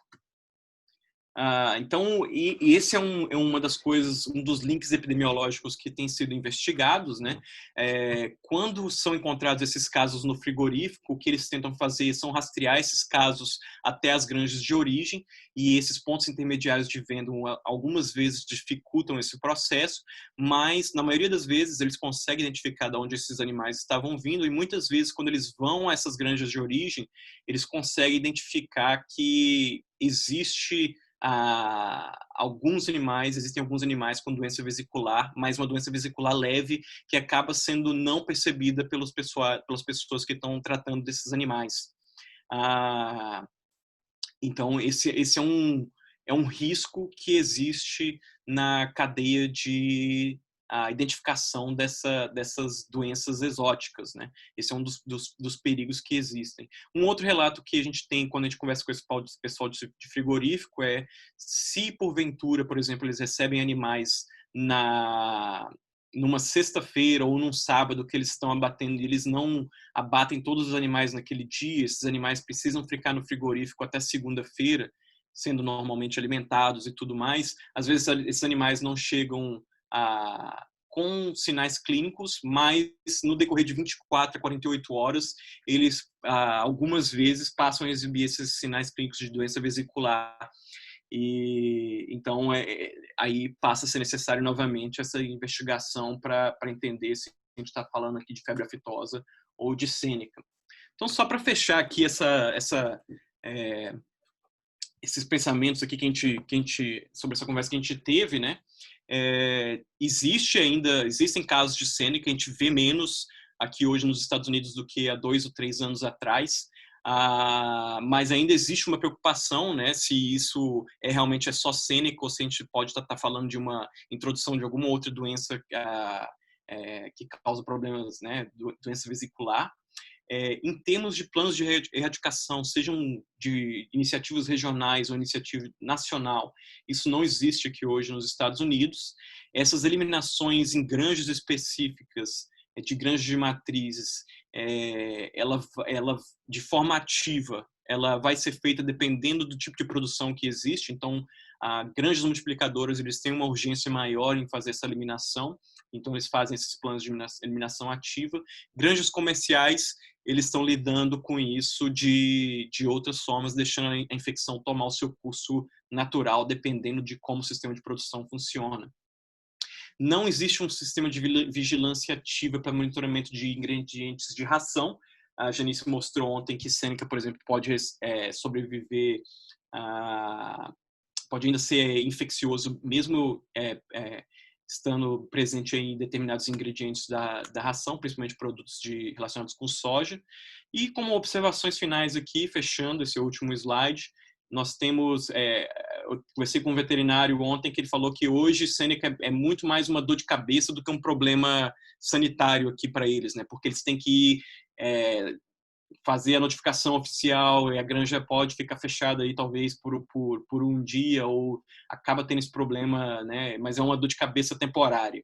Então, esse é uma das coisas, um dos links epidemiológicos que têm sido investigados, né? Quando são encontrados esses casos no frigorífico, o que eles tentam fazer são rastrear esses casos até as granjas de origem, e esses pontos intermediários de venda algumas vezes dificultam esse processo, mas na maioria das vezes eles conseguem identificar de onde esses animais estavam vindo, e muitas vezes quando eles vão a essas granjas de origem, eles conseguem identificar que existem alguns animais com doença vesicular, mas uma doença vesicular leve que acaba sendo não percebida pelas pessoas que estão tratando desses animais. Então, esse é é um risco que existe na cadeia de a identificação dessas doenças exóticas, né? Esse é um dos perigos que existem. Um outro relato que a gente tem quando a gente conversa com esse pessoal de frigorífico é se, porventura, por exemplo, eles recebem animais numa sexta-feira ou num sábado que eles estão abatendo e eles não abatem todos os animais naquele dia, esses animais precisam ficar no frigorífico até segunda-feira, sendo normalmente alimentados e tudo mais. Às vezes esses animais não chegam com sinais clínicos, mas no decorrer de 24 a 48 horas, eles algumas vezes passam a exibir esses sinais clínicos de doença vesicular. E então aí passa a ser necessário novamente essa investigação para entender se a gente está falando aqui de febre aftosa ou de sênica. Então, só para fechar aqui esses pensamentos aqui que a gente sobre essa conversa que a gente teve, né? Existem casos de sênica, a gente vê menos aqui hoje nos Estados Unidos do que há 2 ou 3 anos atrás, mas ainda existe uma preocupação, né? Se isso realmente é só sênica ou se a gente pode estar falando de uma introdução de alguma outra doença que causa problemas, né? Doença vesicular. Em termos de planos de erradicação, sejam de iniciativas regionais ou iniciativa nacional, isso não existe aqui hoje nos Estados Unidos. Essas eliminações em granjas específicas, de granjas de matrizes, ela de forma ativa, ela vai ser feita dependendo do tipo de produção que existe. Então, granjas multiplicadoras, eles têm uma urgência maior em fazer essa eliminação, então eles fazem esses planos de eliminação ativa. Granjas comerciais, eles estão lidando com isso de outras formas, deixando a infecção tomar o seu curso natural, dependendo de como o sistema de produção funciona. Não existe um sistema de vigilância ativa para monitoramento de ingredientes de ração. A Janice mostrou ontem que sênica, por exemplo, pode sobreviver, pode ainda ser infeccioso, mesmo estando presente em determinados ingredientes da ração, principalmente produtos relacionados com soja. E como observações finais aqui, fechando esse último slide, nós temos, eu conversei com um veterinário ontem que ele falou que hoje sênica é muito mais uma dor de cabeça do que um problema sanitário aqui para eles, né? Porque eles têm que fazer a notificação oficial e a granja pode ficar fechada aí talvez por um dia ou acaba tendo esse problema, né? Mas é uma dor de cabeça temporária.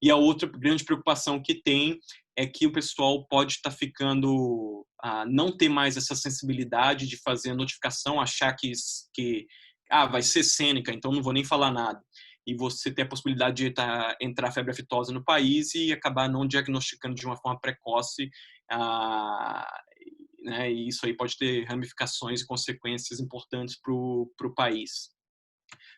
E a outra grande preocupação que tem é que o pessoal pode estar ficando não ter mais essa sensibilidade de fazer a notificação, achar que vai ser sênica, então não vou nem falar nada. E você ter a possibilidade de entrar febre aftosa no país e acabar não diagnosticando de uma forma precoce, né? E isso aí pode ter ramificações e consequências importantes para o país.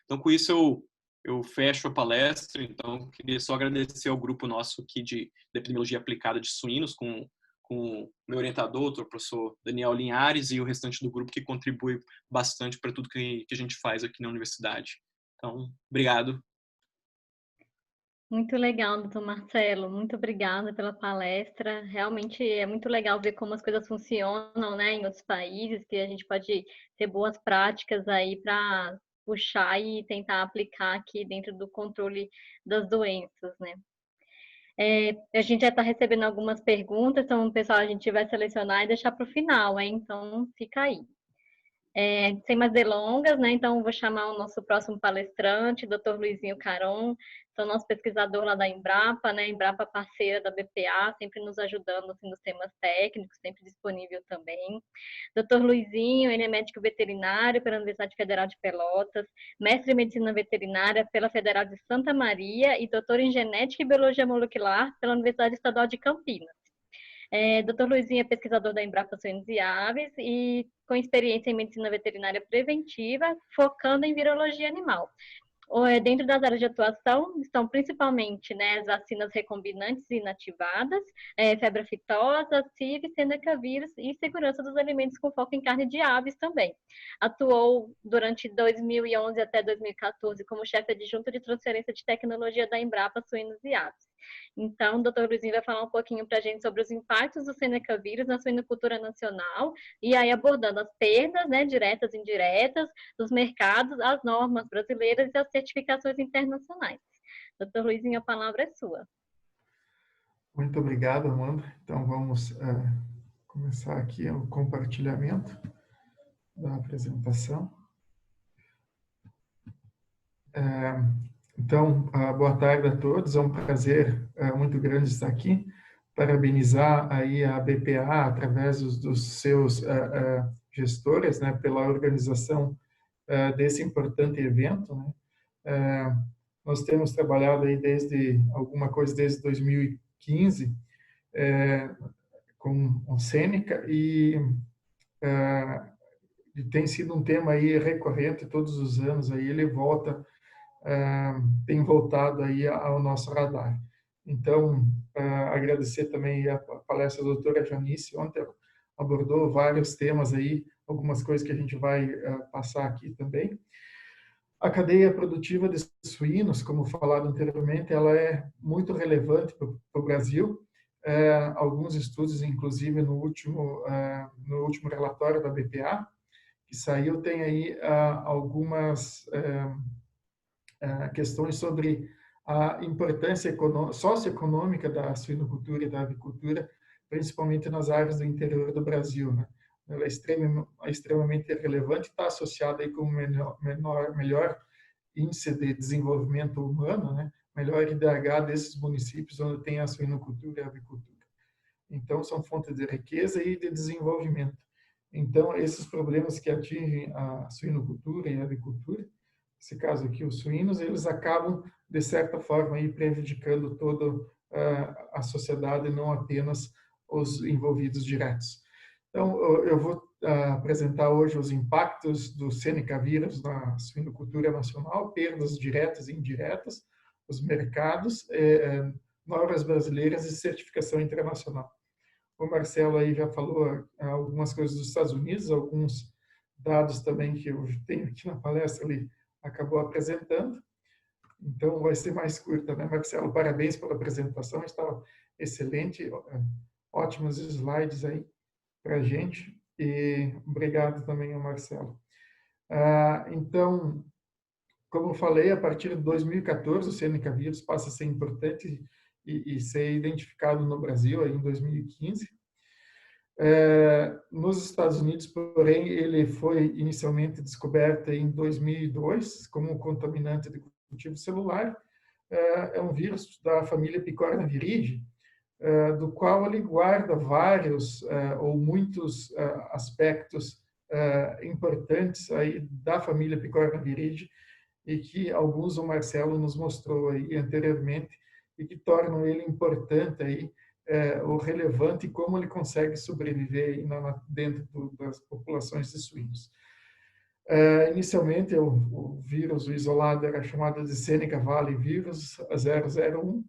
Então, com isso, eu fecho a palestra. Então, queria só agradecer ao grupo nosso aqui de epidemiologia aplicada de suínos, com o meu orientador, o professor Daniel Linhares, e o restante do grupo que contribui bastante para tudo que a gente faz aqui na universidade. Então, obrigado. Muito legal, doutor Marcelo. Muito obrigada pela palestra. Realmente é muito legal ver como as coisas funcionam, né, em outros países, que a gente pode ter boas práticas aí para puxar e tentar aplicar aqui dentro do controle das doenças, né? A gente já está recebendo algumas perguntas, então, pessoal, a gente vai selecionar e deixar para o final, hein? Então, fica aí. Sem mais delongas, né? Então, vou chamar o nosso próximo palestrante, Dr. Luizinho Caron, nosso pesquisador lá da Embrapa, né? Embrapa parceira da BPA, sempre nos ajudando assim, nos temas técnicos, sempre disponível também. Dr. Luizinho, ele é médico veterinário pela Universidade Federal de Pelotas, mestre em medicina veterinária pela Federal de Santa Maria e doutor em genética e biologia molecular pela Universidade Estadual de Campinas. Dr. Luizinho é pesquisador da Embrapa Suínos e Aves e com experiência em medicina veterinária preventiva, focando em virologia animal. Dentro das áreas de atuação estão principalmente, né, as vacinas recombinantes e inativadas, febre aftosa, CIV, Seneca vírus e segurança dos alimentos com foco em carne de aves também. Atuou durante 2011 até 2014 como chefe adjunto de transferência de tecnologia da Embrapa Suínos e Aves. Então, o doutor Luizinho vai falar um pouquinho para a gente sobre os impactos do Seneca vírus na suinocultura nacional, e aí abordando as perdas, né, diretas e indiretas, dos mercados, as normas brasileiras e as certificações internacionais. Doutor Luizinho, a palavra é sua. Muito obrigado, Amanda. Então, vamos começar aqui o compartilhamento da apresentação. Então, boa tarde a todos. É um prazer muito grande estar aqui. Parabenizar aí a BPA através dos seus gestores, né, pela organização desse importante evento, né. Nós temos trabalhado aí desde 2015 com o Seneca e tem sido um tema aí recorrente todos os anos. Aí ele tem voltado aí ao nosso radar. Então, agradecer também a palestra da doutora Janice. Ontem abordou vários temas aí, algumas coisas que a gente vai passar aqui também. A cadeia produtiva de suínos, como falado anteriormente, ela é muito relevante para o Brasil. Alguns estudos, inclusive no último relatório da BPA, que saiu, tem aí algumas questões sobre a importância socioeconômica da suinocultura e da avicultura, principalmente nas áreas do interior do Brasil, né? Ela é extremamente relevante, está associada aí com o melhor índice de desenvolvimento humano, né? Melhor IDH desses municípios onde tem a suinocultura e a avicultura. Então, são fontes de riqueza e de desenvolvimento. Então, esses problemas que atingem a suinocultura e a avicultura, nesse caso aqui os suínos, eles acabam, de certa forma, aí, prejudicando toda a sociedade, não apenas os envolvidos diretos. Então, eu vou apresentar hoje os impactos do Seneca vírus na suinocultura nacional, perdas diretas e indiretas, os mercados, normas brasileiras e certificação internacional. O Marcelo aí já falou algumas coisas dos Estados Unidos, alguns dados também que eu tenho aqui na palestra, ele acabou apresentando. Então, vai ser mais curta, né, Marcelo? Parabéns pela apresentação, estava excelente, ótimos slides aí para a gente, e obrigado também ao Marcelo. Então, como eu falei, a partir de 2014, o Seneca vírus passa a ser importante e ser identificado no Brasil aí em 2015. Nos Estados Unidos, porém, ele foi inicialmente descoberto em 2002 como um contaminante de cultivo celular. É um vírus da família Picornaviridae, do qual ele guarda vários ou muitos aspectos importantes aí da família Picornaviridae e que alguns o Marcelo nos mostrou aí anteriormente e que tornam ele importante aí, ou relevante, e como ele consegue sobreviver aí dentro das populações de suínos. Inicialmente, o vírus isolado era chamado de Seneca Valley Virus 001,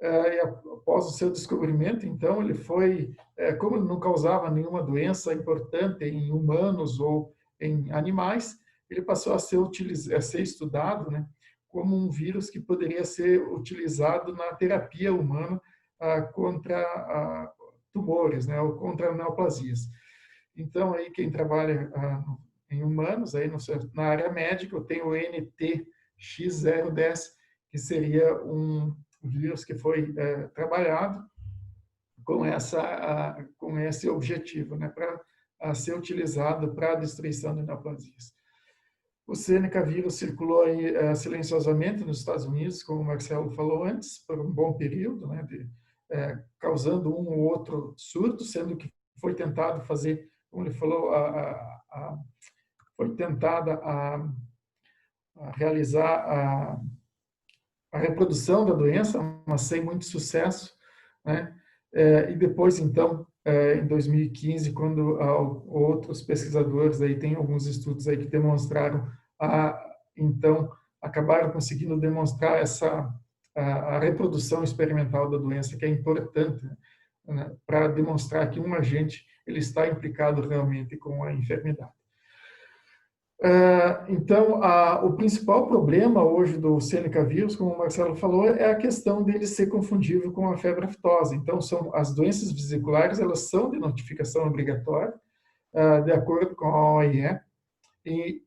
e após o seu descobrimento, então, ele foi, como ele não causava nenhuma doença importante em humanos ou em animais, ele passou a ser estudado, né, como um vírus que poderia ser utilizado na terapia humana contra tumores, né, ou contra neoplasias. Então, aí quem trabalha em humanos, aí na área médica, eu tenho o NTX010, que seria um vírus que foi trabalhado com esse objetivo, né, para ser utilizado para a destruição de neoplasias. O Seneca vírus circulou aí, silenciosamente nos Estados Unidos, como o Marcelo falou antes, por um bom período, né, causando um ou outro surto, sendo que foi tentado fazer, como ele falou, foi tentada a realizar a reprodução da doença, mas sem muito sucesso, né? E depois, então, em 2015, quando outros pesquisadores aí tem alguns estudos aí que demonstraram, então acabaram conseguindo demonstrar a reprodução experimental da doença, que é importante, né, para demonstrar que um agente ele está implicado realmente com a enfermidade. Então, o principal problema hoje do Seneca vírus, como o Marcelo falou, é a questão dele ser confundível com a febre aftosa. Então, as doenças vesiculares, elas são de notificação obrigatória, de acordo com a OIE, e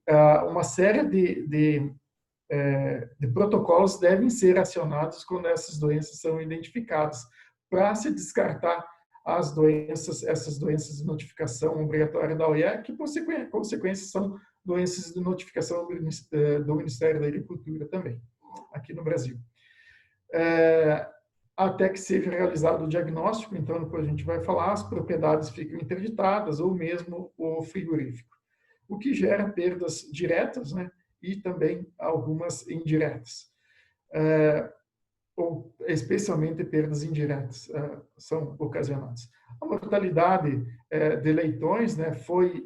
uma série de protocolos devem ser acionados quando essas doenças são identificadas, para se descartar essas doenças de notificação obrigatória da OIE, que, por consequência, são doenças de notificação do Ministério da Agricultura também, aqui no Brasil. Até que seja realizado o diagnóstico, então depois a gente vai falar, as propriedades ficam interditadas ou mesmo o frigorífico, o que gera perdas diretas, né, e também algumas indiretas, ou especialmente perdas indiretas são ocasionadas. A mortalidade de leitões, né, foi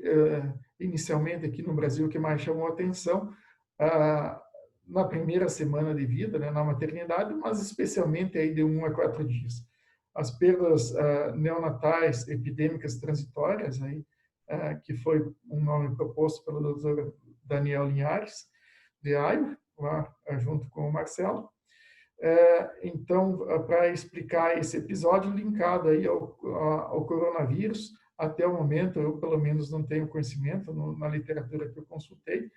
inicialmente aqui no Brasil o que mais chamou a atenção na primeira semana de vida, né, na maternidade, mas especialmente aí de 1 a 4 dias. As perdas neonatais epidêmicas transitórias, aí, que foi um nome proposto pelo Dr. Daniel Linhares, de Iowa, lá junto com o Marcelo. Então, para explicar esse episódio linkado aí ao coronavírus, até o momento, eu pelo menos não tenho conhecimento, na literatura que eu consultei,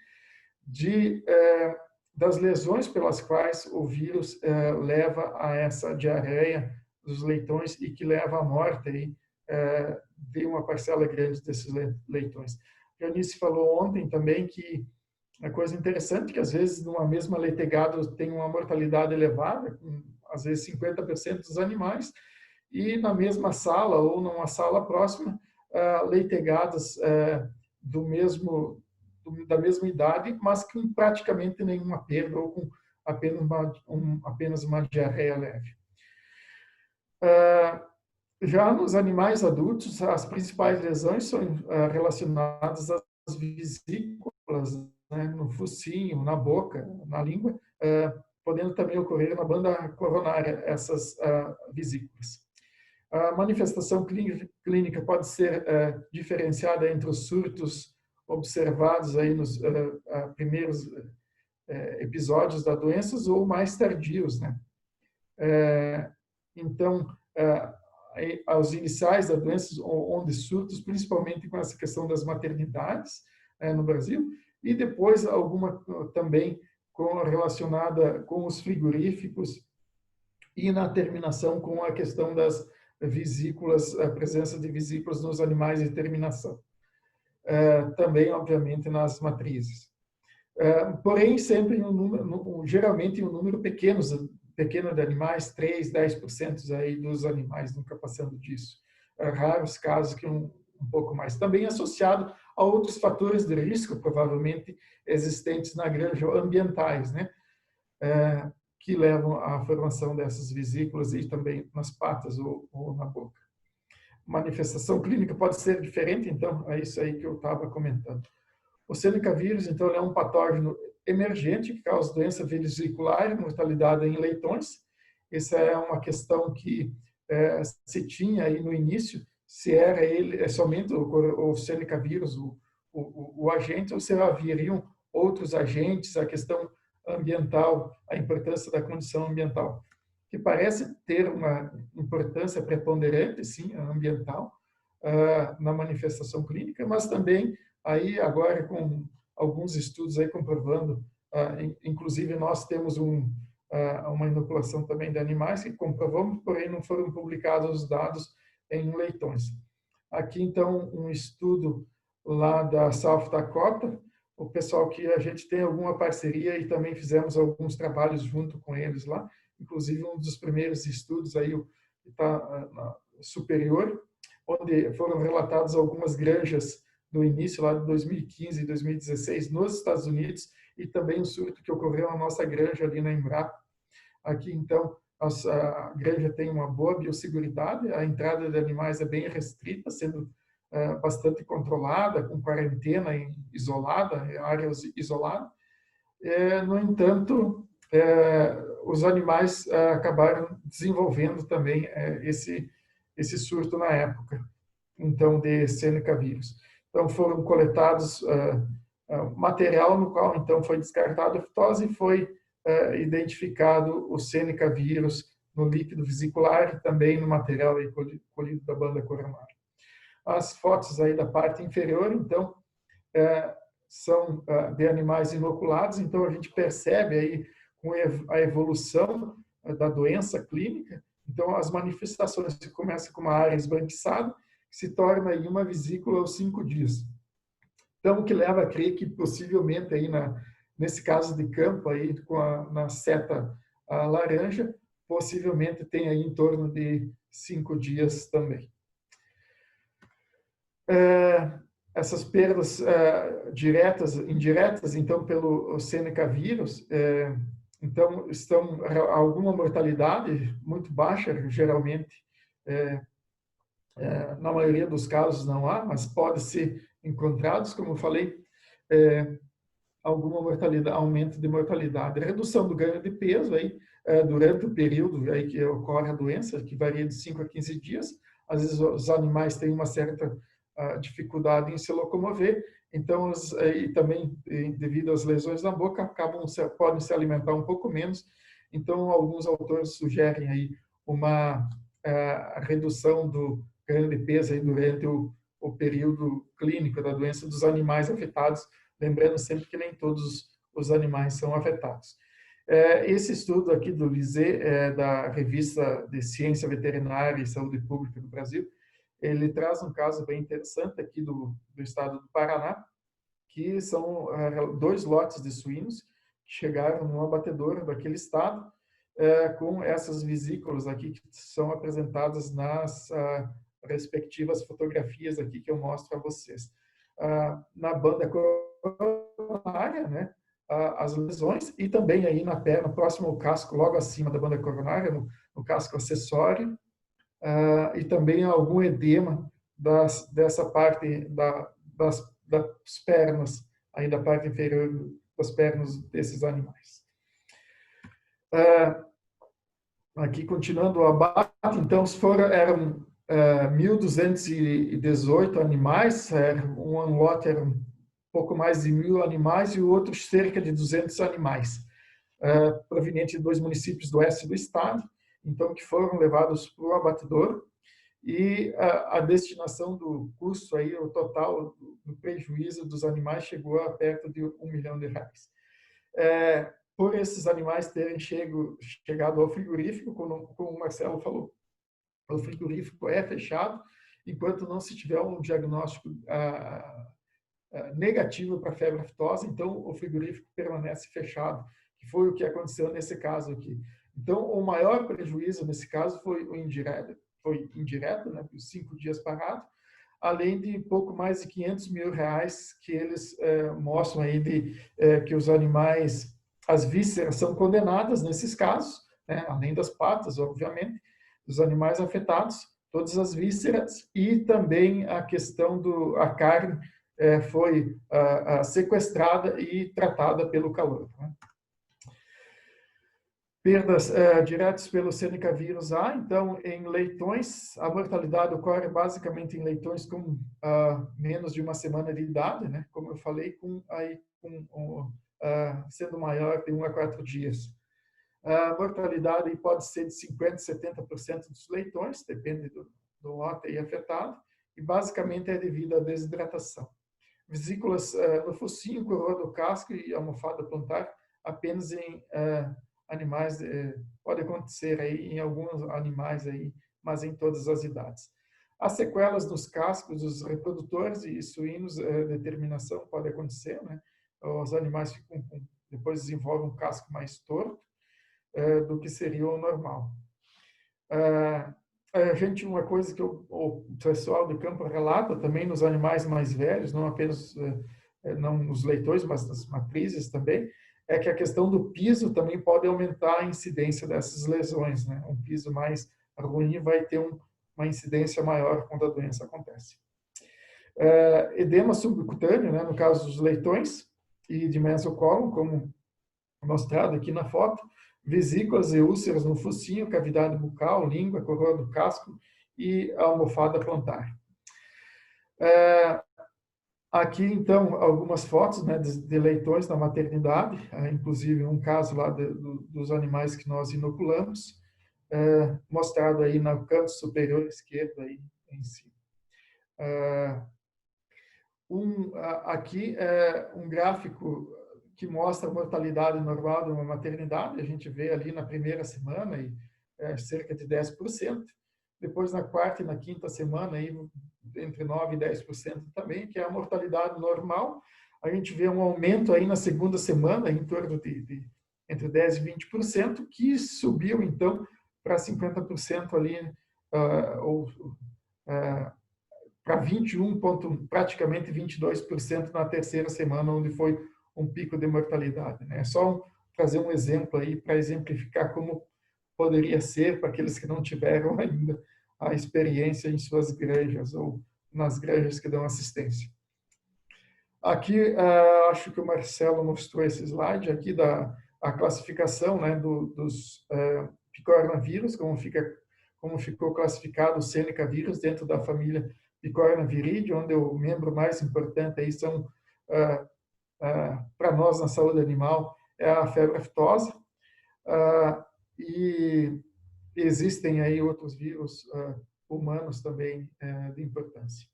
das lesões pelas quais o vírus leva a essa diarreia dos leitões e que leva à morte aí, de uma parcela grande desses leitões. A Eunice falou ontem também que uma coisa interessante que às vezes numa mesma leitegado tem uma mortalidade elevada, com, às vezes 50% dos animais, e na mesma sala ou numa sala próxima, leitegadas da mesma idade, mas com praticamente nenhuma perda ou com apenas uma diarreia leve. Já nos animais adultos, as principais lesões são relacionadas às vesículas, né, no focinho, na boca, na língua, podendo também ocorrer na banda coronária essas vesículas. A manifestação clínica pode ser diferenciada entre os surtos observados aí nos primeiros episódios da doença ou mais tardios, né? Então, aos iniciais da doença, onde surtos, principalmente com essa questão das maternidades no Brasil, e depois alguma também relacionada com os frigoríficos e na terminação com a questão das vesículas, a presença de vesículas nos animais de terminação. Também, obviamente, nas matrizes. Porém, sempre geralmente em um número pequeno de animais, 3, 10% aí dos animais, nunca passando disso. Raros casos que um pouco mais. Também associado a outros fatores de risco, provavelmente existentes na granja, ambientais, né? Que levam à formação dessas vesículas e também nas patas ou na boca. Manifestação clínica pode ser diferente, então, é isso aí que eu estava comentando. O Seneca vírus, então, é um patógeno emergente que causa doença vesicular e mortalidade em leitões. Essa é uma questão que se tinha aí no início, se era ele somente o Seneca vírus, o agente, ou se haveriam outros agentes, a questão ambiental, a importância da condição ambiental, que parece ter uma importância preponderante, sim, ambiental, na manifestação clínica, mas também aí agora com alguns estudos aí comprovando, inclusive nós temos uma inoculação também de animais que comprovamos, porém não foram publicados os dados em leitões. Aqui então um estudo lá da South Dakota, o pessoal que a gente tem alguma parceria e também fizemos alguns trabalhos junto com eles lá, inclusive um dos primeiros estudos aí está superior, onde foram relatadas algumas granjas do início lá de 2015 e 2016 nos Estados Unidos e também o surto que ocorreu na nossa granja ali na Embrapa. Aqui então a granja tem uma boa biosseguridade, a entrada de animais é bem restrita, sendo bastante controlada, com quarentena isolada, áreas isoladas. No entanto, os animais acabaram desenvolvendo também esse surto na época, então, de Seneca vírus. Então, foram coletados material no qual, então, foi descartada a fitose e foi identificado o Seneca vírus no líquido vesicular e também no material aí colhido da banda coronária. As fotos aí da parte inferior, então, são de animais inoculados, então a gente percebe aí com a evolução da doença clínica, então as manifestações começam com uma área esbranquiçada, que se torna aí uma vesícula aos 5 dias. Então, o que leva a crer que possivelmente aí nesse caso de campo aí na seta laranja, possivelmente tem aí em torno de 5 dias também. Essas perdas diretas, indiretas, então, pelo Seneca vírus, então, estão alguma mortalidade muito baixa, geralmente, na maioria dos casos não há, mas pode ser encontrados, como eu falei, alguma mortalidade, aumento de mortalidade. Redução do ganho de peso aí, durante o período aí que ocorre a doença, que varia de 5 a 15 dias. Às vezes os animais têm uma certa dificuldade em se locomover, então, e também devido às lesões na boca, podem se alimentar um pouco menos. Então, alguns autores sugerem aí uma redução do ganho de peso aí durante o período clínico da doença dos animais afetados, lembrando sempre que nem todos os animais são afetados. Esse estudo aqui do Lisée, da Revista de Ciência Veterinária e Saúde Pública do Brasil, ele traz um caso bem interessante aqui do estado do Paraná, que são 2 lotes de suínos que chegaram no abatedouro daquele estado, com essas vesículas aqui que são apresentadas nas respectivas fotografias aqui que eu mostro a vocês. Na banda coronária, né, as lesões, e também aí na perna, próximo ao casco, logo acima da banda coronária, no casco acessório, e também algum edema dessa parte das pernas, aí da parte inferior das pernas desses animais. Aqui, continuando o abate, então, eram 1.218 animais, um lote era um pouco mais de 1.000 animais e o outro cerca de 200 animais, provenientes de 2 municípios do oeste do estado, então, que foram levados para o abatedouro, e a destinação do custo, aí, o total do prejuízo dos animais chegou a perto de R$ 1 milhão. Por esses animais terem chegado ao frigorífico, como o Marcelo falou, o frigorífico é fechado, enquanto não se tiver um diagnóstico negativo para febre aftosa, então o frigorífico permanece fechado, que foi o que aconteceu nesse caso aqui. Então, o maior prejuízo nesse caso foi indireto, né, os 5 dias parados, além de pouco mais de R$500 mil que eles mostram aí que os animais, as vísceras são condenadas nesses casos, né, além das patas, obviamente, dos animais afetados, todas as vísceras, e também a questão a carne foi sequestrada e tratada pelo calor, né? Perdas diretas pelo Seneca vírus A, então, em leitões, a mortalidade ocorre basicamente em leitões com menos de 1 semana de idade, né? Como eu falei, sendo maior de 1 a 4 dias. A mortalidade pode ser de 50% a 70% dos leitões, depende do lote aí afetado, e basicamente é devido à desidratação. Vesículas no focinho, coroa do casco e almofada plantar apenas em animais, pode acontecer aí em alguns animais aí, mas em todas as idades. As sequelas nos cascos dos reprodutores e suínos, determinação pode acontecer, né? Os animais depois desenvolvem um casco mais torto do que seria o normal. Uma coisa que o pessoal do campo relata também nos animais mais velhos, não apenas não nos leitões, mas nas matrizes também, é que a questão do piso também pode aumentar a incidência dessas lesões, né? Um piso mais ruim vai ter uma incidência maior quando a doença acontece. Edema subcutâneo, né, no caso dos leitões, e de mesocólon, como mostrado aqui na foto, vesículas e úlceras no focinho, cavidade bucal, língua, coroa do casco e a almofada plantar. Aqui, então, algumas fotos, né, de leitões na maternidade, inclusive um caso lá dos animais que nós inoculamos, mostrado aí no canto superior esquerdo aí em cima. Aqui é um gráfico que mostra a mortalidade normal de uma maternidade. A gente vê ali na primeira semana aí, cerca de 10%. Depois, na quarta e na quinta semana, aí, entre 9% e 10% também, que é a mortalidade normal. A gente vê um aumento aí na segunda semana, em torno de entre 10% e 20%, que subiu, então, para 50% ali, para 21, praticamente 22% na terceira semana, onde foi um pico de mortalidade. É só trazer um exemplo aí para exemplificar como poderia ser para aqueles que não tiveram ainda a experiência em suas granjas ou nas granjas que dão assistência. Aqui, acho que o Marcelo mostrou esse slide aqui a classificação, né, dos picornavírus, como ficou classificado o Seneca vírus dentro da família Picornaviridae, onde o membro mais importante aí são, para nós na saúde animal, é a febre aftosa. E existem aí outros vírus humanos também de importância.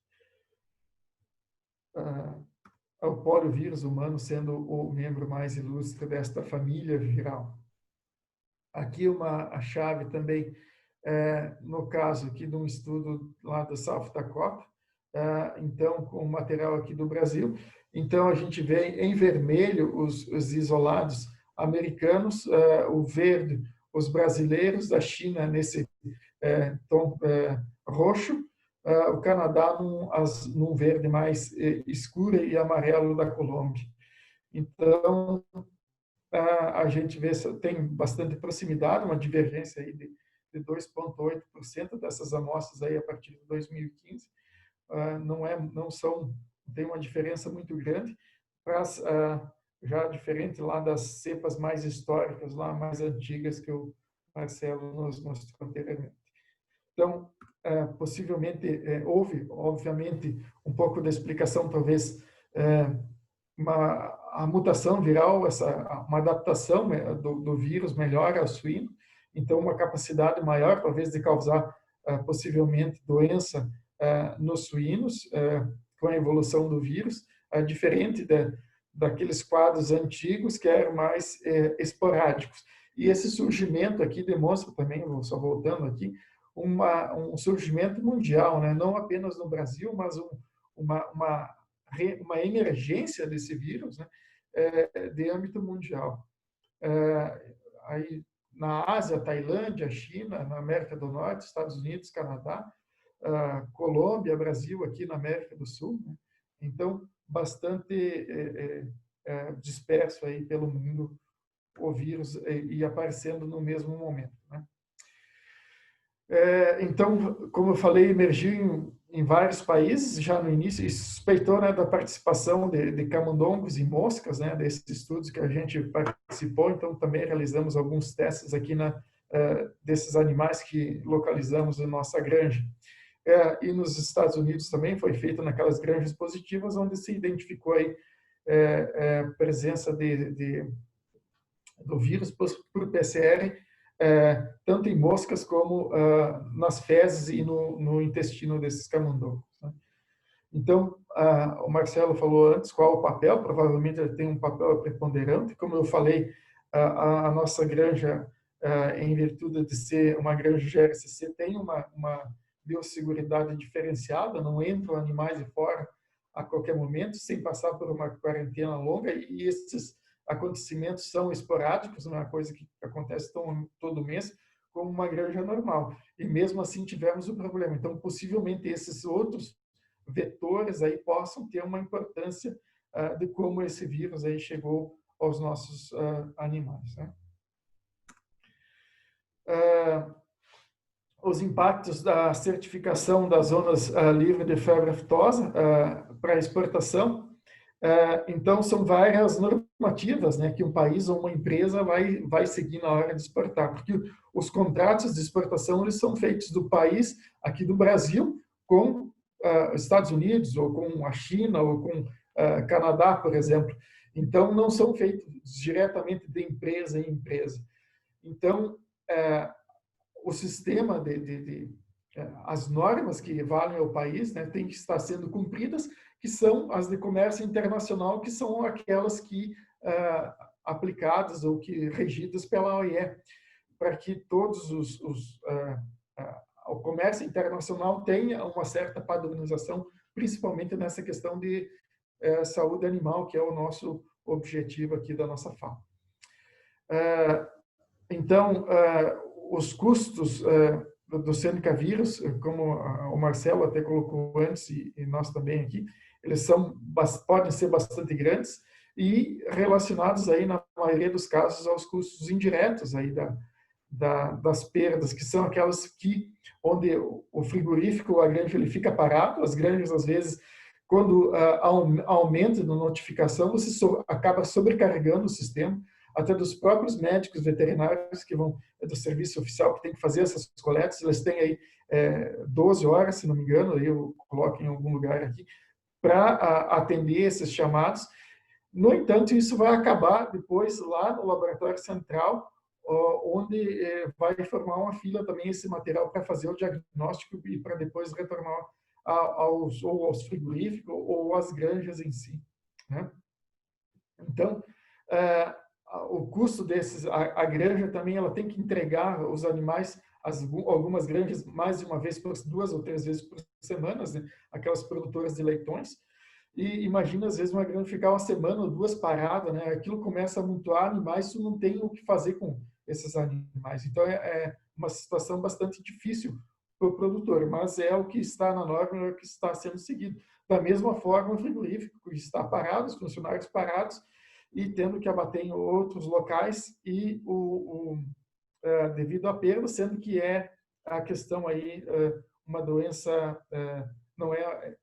O poliovírus humano sendo o membro mais ilustre desta família viral. Aqui a chave também, no caso aqui de um estudo lá do South Dakota, então com o material aqui do Brasil. Então a gente vê em vermelho os isolados americanos, o verde os brasileiros, da China nesse tom roxo, o Canadá num verde mais escuro e amarelo da Colômbia. Então, a gente vê tem bastante proximidade, uma divergência aí de 2,8% dessas amostras aí a partir de 2015. Tem uma diferença muito grande, mas já diferente lá das cepas mais históricas, lá mais antigas que o Marcelo nos mostrou anteriormente. Então, possivelmente houve, obviamente, um pouco da explicação, talvez a mutação viral, uma adaptação do vírus melhor ao suíno, então uma capacidade maior, talvez, de causar possivelmente doença nos suínos, com a evolução do vírus, diferente daqueles quadros antigos que eram mais esporádicos. E esse surgimento aqui demonstra também, só voltando aqui, um surgimento mundial, né? Não apenas no Brasil, mas uma emergência desse vírus, né? De âmbito mundial. Aí, na Ásia, Tailândia, China, na América do Norte, Estados Unidos, Canadá, Colômbia, Brasil, aqui na América do Sul, né? Então, bastante disperso aí pelo mundo o vírus e aparecendo no mesmo momento, né? Então, como eu falei, emergiu em vários países já no início e suspeitou, né, da participação de camundongos e moscas, né, desses estudos que a gente participou. Então, também realizamos alguns testes aqui desses animais que localizamos em nossa granja. E nos Estados Unidos também foi feito naquelas granjas positivas, onde se identificou aí presença do vírus por PCR, tanto em moscas como nas fezes e no intestino desses camundongos, né? Então, o Marcelo falou antes qual o papel, provavelmente ele tem um papel preponderante. Como eu falei, a nossa granja, em virtude de ser uma granja GRCC, tem uma biosseguridade diferenciada, não entram animais de fora a qualquer momento, sem passar por uma quarentena longa, e esses acontecimentos são esporádicos, não é uma coisa que acontece todo mês, como uma granja normal. E mesmo assim tivemos o problema. Então, possivelmente, esses outros vetores aí possam ter uma importância de como esse vírus aí chegou aos nossos animais, né? Os impactos da certificação das zonas livres de febre aftosa para exportação. Então, são várias normativas, né, que um país ou uma empresa vai seguir na hora de exportar, porque os contratos de exportação eles são feitos do país, aqui do Brasil, com Estados Unidos, ou com a China, ou com Canadá, por exemplo. Então, não são feitos diretamente de empresa em empresa. Então, o sistema as normas que valem ao país, né, têm que estar sendo cumpridas, que são as de comércio internacional, que são aquelas que aplicadas ou que regidas pela OIE, para que todos o comércio internacional tenha uma certa padronização, principalmente nessa questão de saúde animal, que é o nosso objetivo aqui da nossa fala. Então, os custos do Seneca vírus, como o Marcelo até colocou antes, e nós também aqui, eles podem ser bastante grandes e relacionados aí, na maioria dos casos, aos custos indiretos aí das perdas, que são aquelas onde o frigorífico ou a granja ele fica parado. As granjas, às vezes, quando aumenta a notificação, você acaba sobrecarregando o sistema, até dos próprios médicos veterinários que vão do serviço oficial, que tem que fazer essas coletas. Eles têm aí 12 horas, se não me engano, aí eu coloco em algum lugar aqui, para atender esses chamados. No entanto, isso vai acabar depois lá no laboratório central, onde vai formar uma fila também esse material para fazer o diagnóstico e para depois retornar aos frigoríficos ou às granjas em si, né? Então, o custo desses, a granja também ela tem que entregar os animais, algumas granjas mais de uma vez, 2 ou 3 vezes por semana, né? Aquelas produtoras de leitões. E imagina, às vezes, uma granja ficar 1 semana ou 2 parada, né? Aquilo começa a amontoar animais, isso não tem o que fazer com esses animais. Então, é uma situação bastante difícil para o produtor, mas é o que está na norma, é o que está sendo seguido. Da mesma forma, o frigorífico está parado, os funcionários parados, e tendo que abater em outros locais, e devido à perda, sendo que a questão aí, uma doença, não é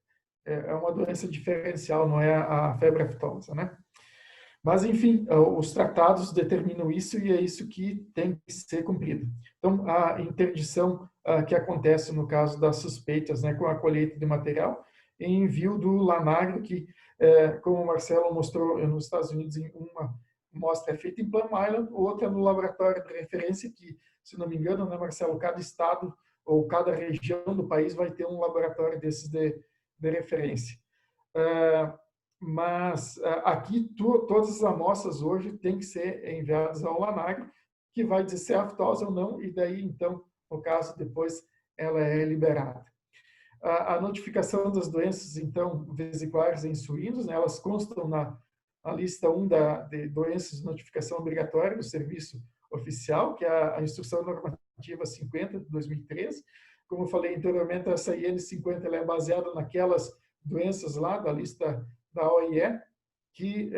uma doença diferencial, não é a febre aftosa, né? Mas, enfim, os tratados determinam isso e é isso que tem que ser cumprido. Então, a interdição que acontece no caso das suspeitas, né, com a colheita de material, em envio do Lanagro, que, como o Marcelo mostrou nos Estados Unidos, uma mostra é feita em Plum Island, outra no laboratório de referência, que, se não me engano, né, Marcelo, cada estado ou cada região do país vai ter um laboratório desses de referência. Mas aqui todas as amostras hoje têm que ser enviadas ao Lanagro, que vai dizer se é aftosa ou não, e daí, então, no caso, depois ela é liberada. A notificação das doenças, então, vesiculares em suínos, né, elas constam na lista 1 de doenças de notificação obrigatória do Serviço Oficial, que é a Instrução Normativa 50 de 2013. Como eu falei anteriormente, essa IN 50 ela é baseada naquelas doenças lá da lista da OIE, que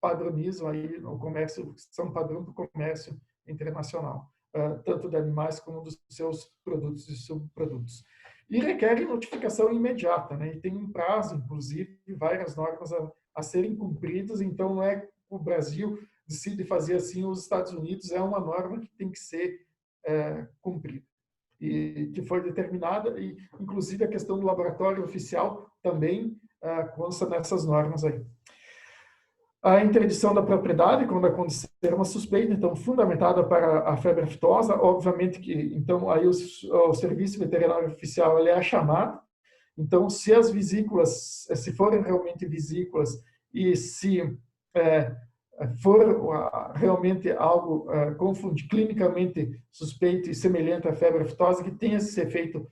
padronizam aí o comércio, são padrão do comércio internacional, tanto de animais como dos seus produtos e subprodutos. E requerem notificação imediata, né? E tem um prazo, inclusive, várias normas a serem cumpridas. Então, não é o Brasil decide fazer assim, os Estados Unidos é uma norma que tem que ser cumprida, e que foi determinada, e inclusive a questão do laboratório oficial também consta nessas normas aí. A interdição da propriedade, quando acontecer uma suspeita, então, fundamentada para a febre aftosa, obviamente que, então, aí o Serviço Veterinário Oficial ele é chamado. Então, se as vesículas, se forem realmente vesículas, e se for realmente algo clinicamente suspeito e semelhante à febre aftosa, que tenha se ser feito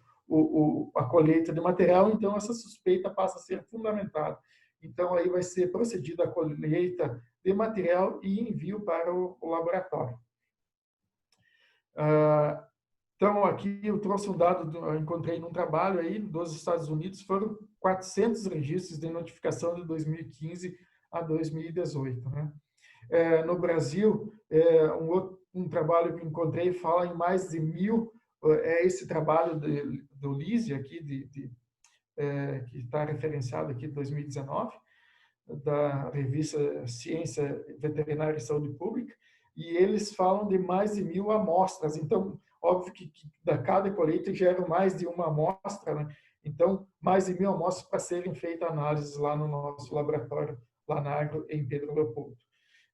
a colheita de material, então essa suspeita passa a ser fundamentada. Então, aí vai ser procedida a colheita de material e envio para o laboratório. Então, aqui eu trouxe um dado, eu encontrei num trabalho aí dos Estados Unidos, foram 400 registros de notificação de 2015 a 2018, né? No Brasil, um trabalho que encontrei fala em mais de 1.000, esse trabalho do LISE aqui, que está referenciado aqui em 2019, da revista Ciência Veterinária e Saúde Pública, e eles falam de mais de 1.000 amostras. Então, óbvio que cada colheita gera mais de uma amostra, né? Então, mais de 1.000 amostras para serem feitas análises lá no nosso laboratório, lá na Agro, em Pedro Leopoldo.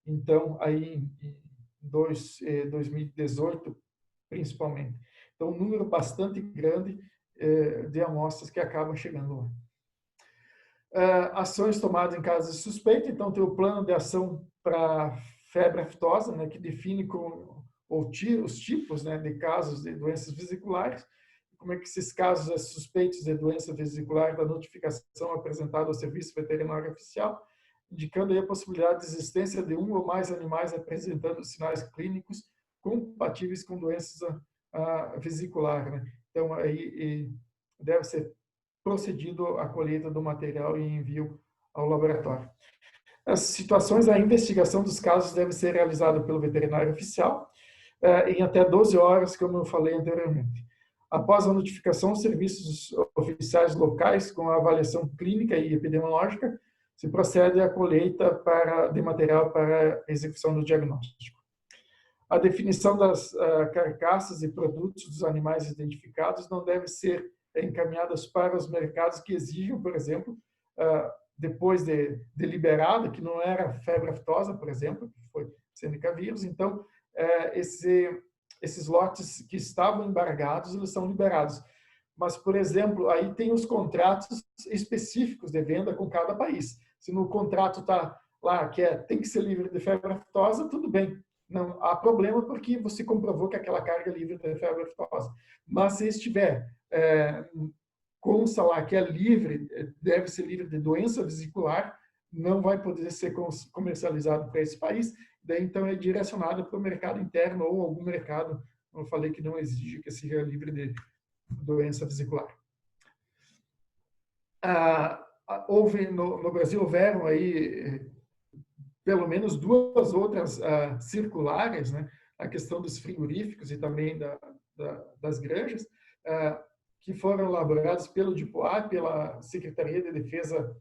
Então, aí em 2018, principalmente. Então, um número bastante grande de amostras que acabam chegando lá. Ações tomadas em casos de suspeita. Então, tem o plano de ação para febre aftosa, né, que define os tipos, né, de casos de doenças vesiculares, como é que esses casos suspeitos de doença vesicular da notificação apresentada ao Serviço Veterinário Oficial, indicando aí a possibilidade de existência de um ou mais animais apresentando sinais clínicos compatíveis com doenças vesicular, né? Então, aí deve ser procedido a colheita do material e envio ao laboratório. As situações, a investigação dos casos deve ser realizada pelo veterinário oficial em até 12 horas, como eu falei anteriormente. Após a notificação, os serviços oficiais locais, com a avaliação clínica e epidemiológica, se procede à colheita de material para a execução do diagnóstico. A definição das carcaças e produtos dos animais identificados não deve ser encaminhadas para os mercados que exijam, por exemplo, depois de liberada, que não era febre aftosa, por exemplo, que foi Seneca vírus. Então, esses lotes que estavam embargados, eles são liberados. Mas, por exemplo, aí tem os contratos específicos de venda com cada país. Se no contrato está lá que tem que ser livre de febre aftosa, tudo bem. Não há problema porque você comprovou que aquela carga é livre de febre aftosa. Mas se estiver consta lá que é livre, deve ser livre de doença vesicular, não vai poder ser comercializado para esse país, daí então é direcionado para o mercado interno ou algum mercado, como eu falei, que não exige que seja livre de doença vesicular. No Brasil houveram aí pelo menos 2 outras circulares, né, a questão dos frigoríficos e também das granjas, que foram elaboradas pelo DIPOA, pela Secretaria de Defesa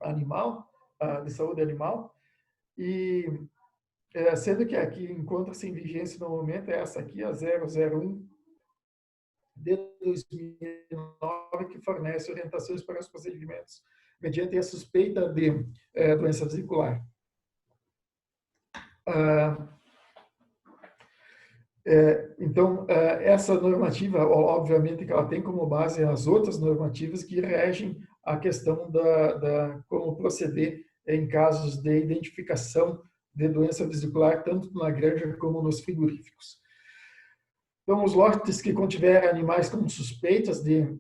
Animal, de Saúde Animal, e sendo que aqui encontra-se em vigência no momento é essa aqui, a 001 de 2009, que fornece orientações para os procedimentos mediante a suspeita de doença vesicular. Então, essa normativa, obviamente, que ela tem como base as outras normativas que regem a questão como proceder em casos de identificação de doença vesicular, tanto na granja como nos frigoríficos. Então, os lotes que contiverem animais como suspeitas de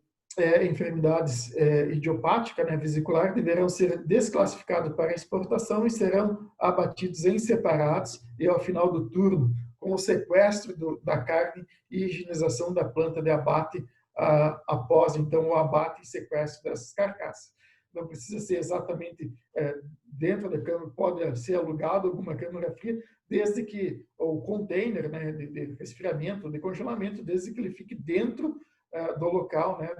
enfermidades idiopáticas, né, vesicular, deverão ser desclassificados para exportação e serão abatidos em separados e, ao final do turno, com o sequestro da carne e higienização da planta de abate após, então, o abate e sequestro dessas carcaças. Não precisa ser exatamente dentro da câmara, pode ser alugado alguma câmara fria, desde que o container, né, de resfriamento, de congelamento, desde que ele fique dentro do local, né,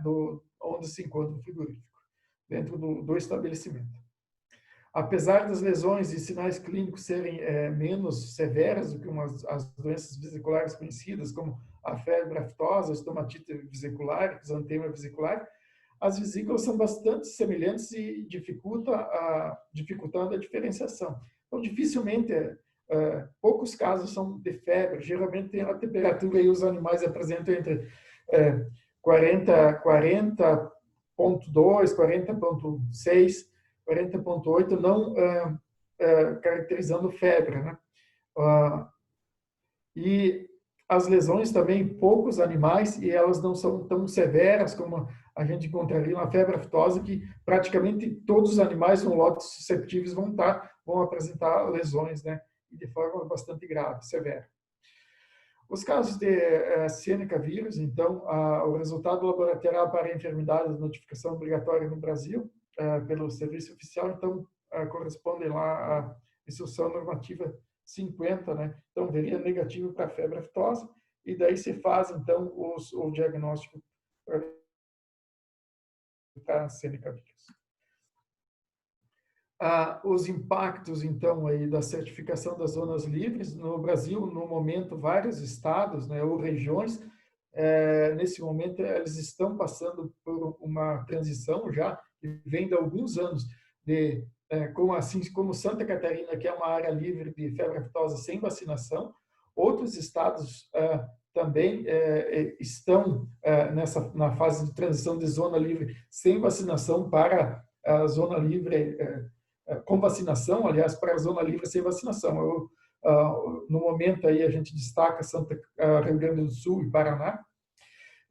onde se encontra o frigorífico, dentro do estabelecimento. Apesar das lesões e sinais clínicos serem menos severas do que as doenças vesiculares conhecidas, como a febre aftosa, a estomatite vesicular, exantema vesicular, as vesículas são bastante semelhantes e dificultando a diferenciação. Então, dificilmente, poucos casos são de febre. Geralmente tem a temperatura e os animais apresentam entre 40.2, 40.6, 40.8, não caracterizando febre, né? E as lesões também, poucos animais, e elas não são tão severas como a gente encontraria na febre aftosa, que praticamente todos os animais no lote susceptíveis vão apresentar lesões, né? E de forma bastante grave, severa. Os casos de Seneca vírus, então, o resultado laboratorial para a enfermidade de notificação obrigatória no Brasil, pelo Serviço Oficial, então, corresponde lá à instrução normativa 50, né? Então, veria negativo para a febre aftosa, e daí se faz, então, o diagnóstico para a Seneca vírus. Os impactos, então, aí da certificação das zonas livres no Brasil, no momento, vários estados, né, ou regiões nesse momento, eles estão passando por uma transição já, que vem de alguns anos, como Santa Catarina, que é uma área livre de febre aftosa sem vacinação, outros estados também estão na fase de transição de zona livre sem vacinação para a zona livre com vacinação, aliás, para a zona livre sem vacinação. No momento aí a gente destaca Rio Grande do Sul e Paraná.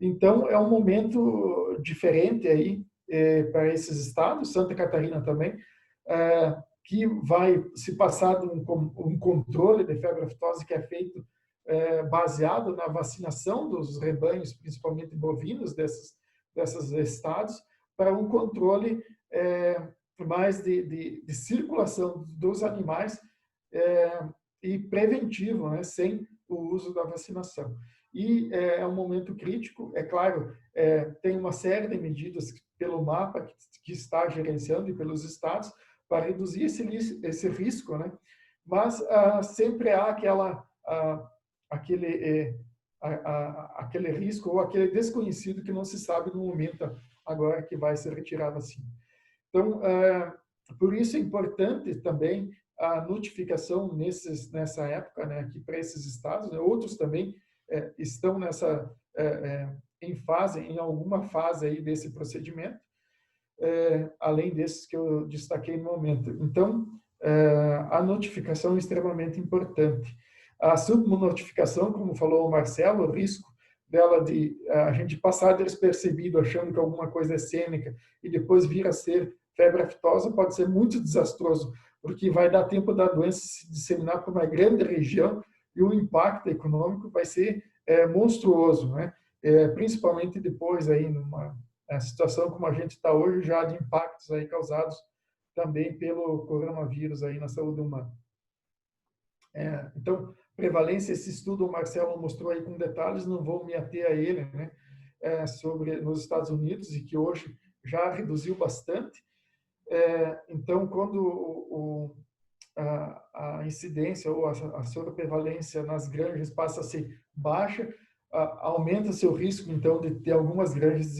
Então é um momento diferente aí para esses estados, Santa Catarina também, que vai se passar um controle de febre aftosa que é feito baseado na vacinação dos rebanhos, principalmente bovinos desses estados, para um controle mais de circulação dos animais e preventivo, né, sem o uso da vacinação. E é um momento crítico, é claro, tem uma série de medidas pelo MAPA que está gerenciando e pelos estados para reduzir esse risco, né? Mas sempre há aquele risco ou aquele desconhecido que não se sabe no momento agora que vai ser retirada a vacina. Então, por isso é importante também a notificação nessa época, né, aqui para esses estados, né, outros também estão em alguma fase aí desse procedimento, além desses que eu destaquei no momento. Então, a notificação é extremamente importante. A subnotificação, como falou o Marcelo, o risco dela de a gente passar despercebido achando que alguma coisa é cênica e depois vir a ser febre aftosa pode ser muito desastroso, porque vai dar tempo da doença se disseminar por uma grande região e o impacto econômico vai ser monstruoso, né? Principalmente depois aí numa situação como a gente está hoje, já de impactos aí causados também pelo coronavírus aí na saúde humana. Então, prevalência, esse estudo o Marcelo mostrou aí com detalhes, não vou me ater a ele, né? Sobre nos Estados Unidos e que hoje já reduziu bastante. Então, quando a incidência ou a sobreprevalência nas granjas passa a ser baixa, aumenta seu risco, então, de ter algumas granjas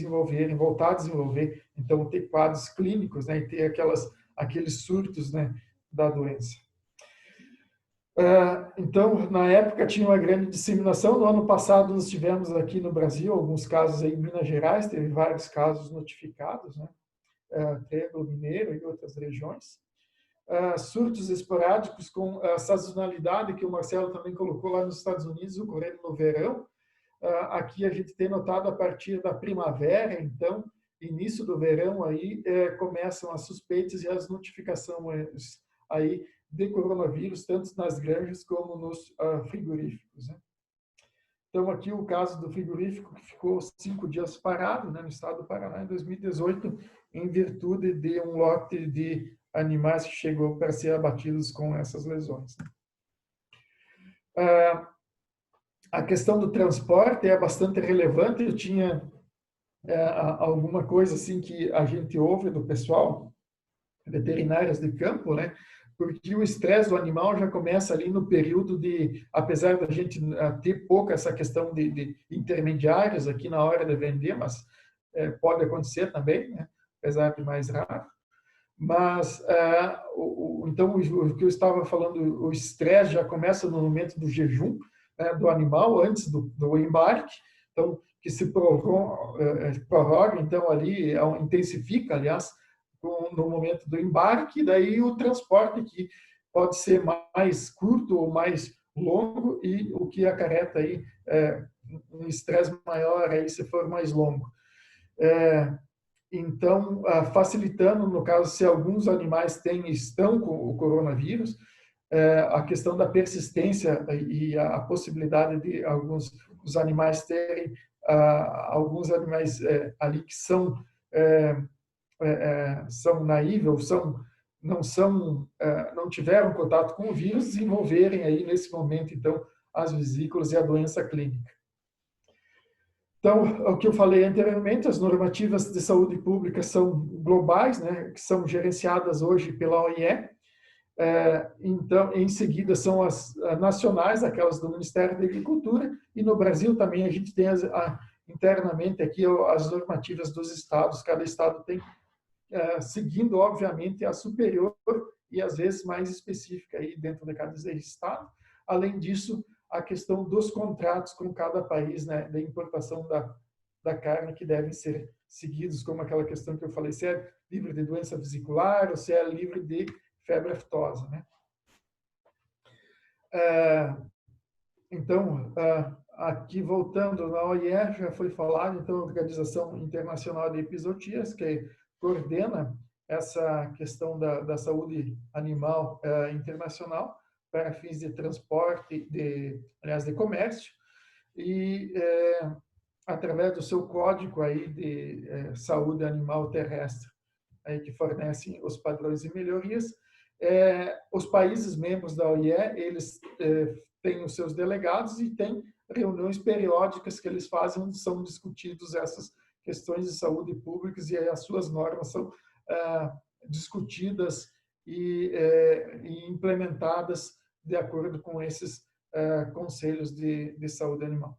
voltar a desenvolver, então, ter quadros clínicos, né, e ter aqueles surtos, né, da doença. Então, na época, tinha uma grande disseminação. No ano passado, nós tivemos aqui no Brasil alguns casos aí em Minas Gerais, teve vários casos notificados, né, Triângulo Mineiro e outras regiões. Surtos esporádicos com a sazonalidade que o Marcelo também colocou lá nos Estados Unidos, ocorrendo no verão. Aqui a gente tem notado a partir da primavera, então, início do verão, aí começam as suspeitas e as notificações aí de coronavírus, tanto nas granjas como nos frigoríficos, né? Então, aqui o caso do frigorífico que ficou 5 dias parado, né, no estado do Paraná, em 2018, em virtude de um lote de animais que chegou para ser abatidos com essas lesões. A questão do transporte é bastante relevante. Eu tinha alguma coisa assim que a gente ouve do pessoal, veterinários de campo, né? Porque o estresse do animal já começa ali no período apesar da gente ter pouca essa questão de intermediários aqui na hora de vender, mas pode acontecer também, né? Apesar de mais raro. Mas, então, o que eu estava falando, o estresse já começa no momento do jejum, né, do animal, antes do embarque, então, que se prorroga, então, ali, intensifica, aliás, no momento do embarque, daí o transporte que pode ser mais curto ou mais longo e o que acarreta aí um estresse maior aí se for mais longo. Então, facilitando, no caso, se alguns animais estão com o coronavírus, a questão da persistência e a possibilidade de os animais terem alguns animais ali que são naíveis, não tiveram contato com o vírus, desenvolverem aí nesse momento, então, as vesículas e a doença clínica. Então, o que eu falei anteriormente, as normativas de saúde pública são globais, né, que são gerenciadas hoje pela OIE, Então, em seguida, são as nacionais, aquelas do Ministério da Agricultura, e no Brasil também a gente tem internamente aqui as normativas dos estados. Cada estado tem, seguindo, obviamente, a superior e, às vezes, mais específica aí dentro de cada estado. Além disso, a questão dos contratos com cada país, né, da importação da carne, que devem ser seguidos, como aquela questão que eu falei, se é livre de doença vesicular ou se é livre de febre aftosa, né? Então, aqui voltando na OIE, já foi falado, então, a Organização Internacional de Epizootias, que coordena essa questão da saúde animal internacional para fins de transporte, aliás, de comércio, e através do seu código aí de saúde animal terrestre, aí que fornecem os padrões e melhorias. Os países membros da OIE, eles têm os seus delegados e têm reuniões periódicas que eles fazem, onde são discutidos essas questões de saúde pública e as suas normas são discutidas e implementadas de acordo com esses conselhos de saúde animal.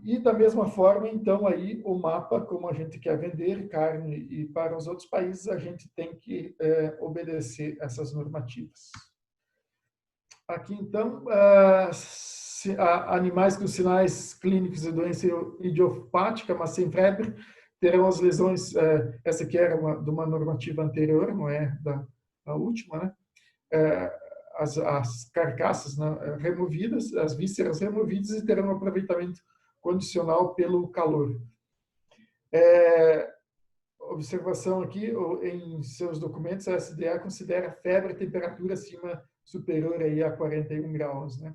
E da mesma forma, então, aí o mapa, como a gente quer vender carne e para os outros países, a gente tem que obedecer essas normativas. Aqui, então, animais com sinais clínicos de doença idiopática, mas sem febre, terão as lesões, essa aqui era de uma normativa anterior, não é da última, né? As carcaças, né, removidas, as vísceras removidas e terão um aproveitamento condicional pelo calor. Observação aqui, em seus documentos, a SDA considera febre e temperatura superior aí a 41 graus, né?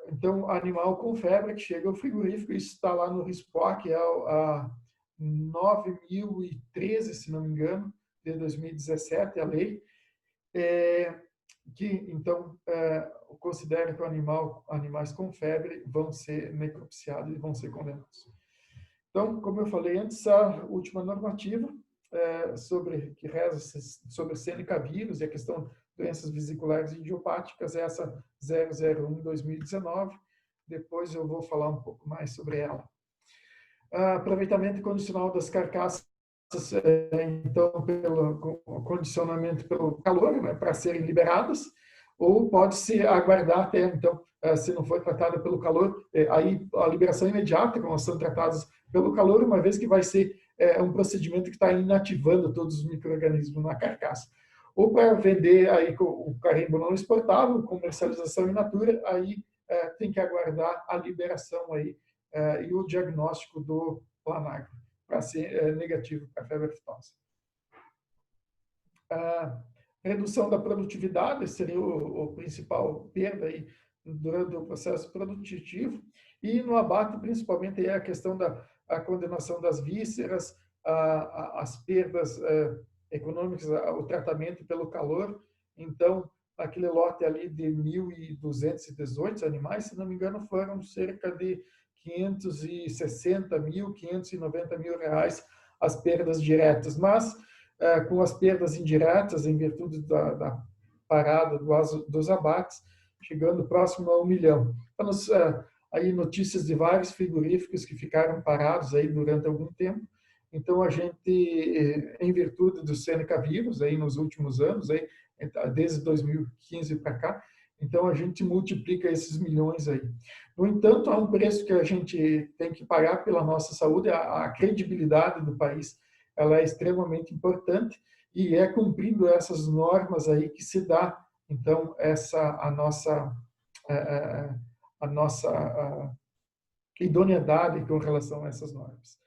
Então, animal com febre que chega ao frigorífico, isso está lá no RISPOC, a 9.013, se não me engano, de 2017, a lei, que, então, considera que animais com febre vão ser necropsiados e vão ser condenados. Então, como eu falei antes, a última normativa que reza sobre Seneca vírus e a questão de doenças vesiculares idiopáticas é essa 001/2019. Depois eu vou falar um pouco mais sobre ela. Aproveitamento condicional das carcaças, então, pelo condicionamento pelo calor, né, para serem liberadas, ou pode-se aguardar até, então, se não for tratada pelo calor, aí a liberação imediata, como são tratadas pelo calor, uma vez que vai ser um procedimento que está inativando todos os micro-organismos na carcaça. Ou para vender aí com o carimbo não exportável, comercialização in natura, aí tem que aguardar a liberação aí e o diagnóstico do planagro para ser negativo para a febre aftosa. Redução da produtividade seria o principal perda aí durante o processo produtivo, e no abate, principalmente, é a questão da condenação das vísceras, as perdas econômicas, o tratamento pelo calor. Então, aquele lote ali de 1.218 animais, se não me engano, foram cerca de 560 mil, 590 mil reais as perdas diretas, mas com as perdas indiretas, em virtude da parada dos abates, chegando próximo a 1 milhão. Temos aí notícias de vários frigoríficos que ficaram parados aí durante algum tempo. Então, a gente, em virtude do Seneca vírus, aí nos últimos anos, aí, desde 2015 para cá, então a gente multiplica esses milhões aí. No entanto, há um preço que a gente tem que pagar pela nossa saúde, a credibilidade do país, ela é extremamente importante, e é cumprindo essas normas aí que se dá, então, a nossa idoneidade com relação a essas normas.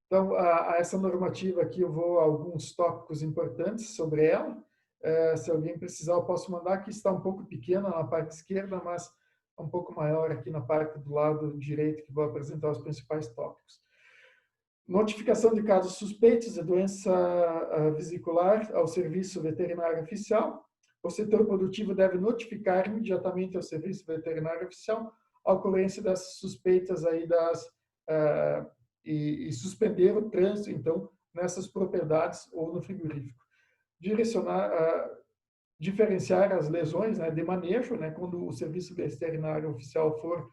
Então, essa normativa aqui, eu vou a alguns tópicos importantes sobre ela. Se alguém precisar, eu posso mandar. Aqui está um pouco pequena na parte esquerda, mas um pouco maior aqui na parte do lado direito, que vou apresentar os principais tópicos. Notificação de casos suspeitos de doença vesicular ao Serviço Veterinário Oficial. O setor produtivo deve notificar imediatamente ao Serviço Veterinário Oficial a ocorrência das suspeitas aí e suspender o trânsito, então, nessas propriedades ou no frigorífico. diferenciar as lesões, né, de manejo, né, quando o serviço veterinário oficial for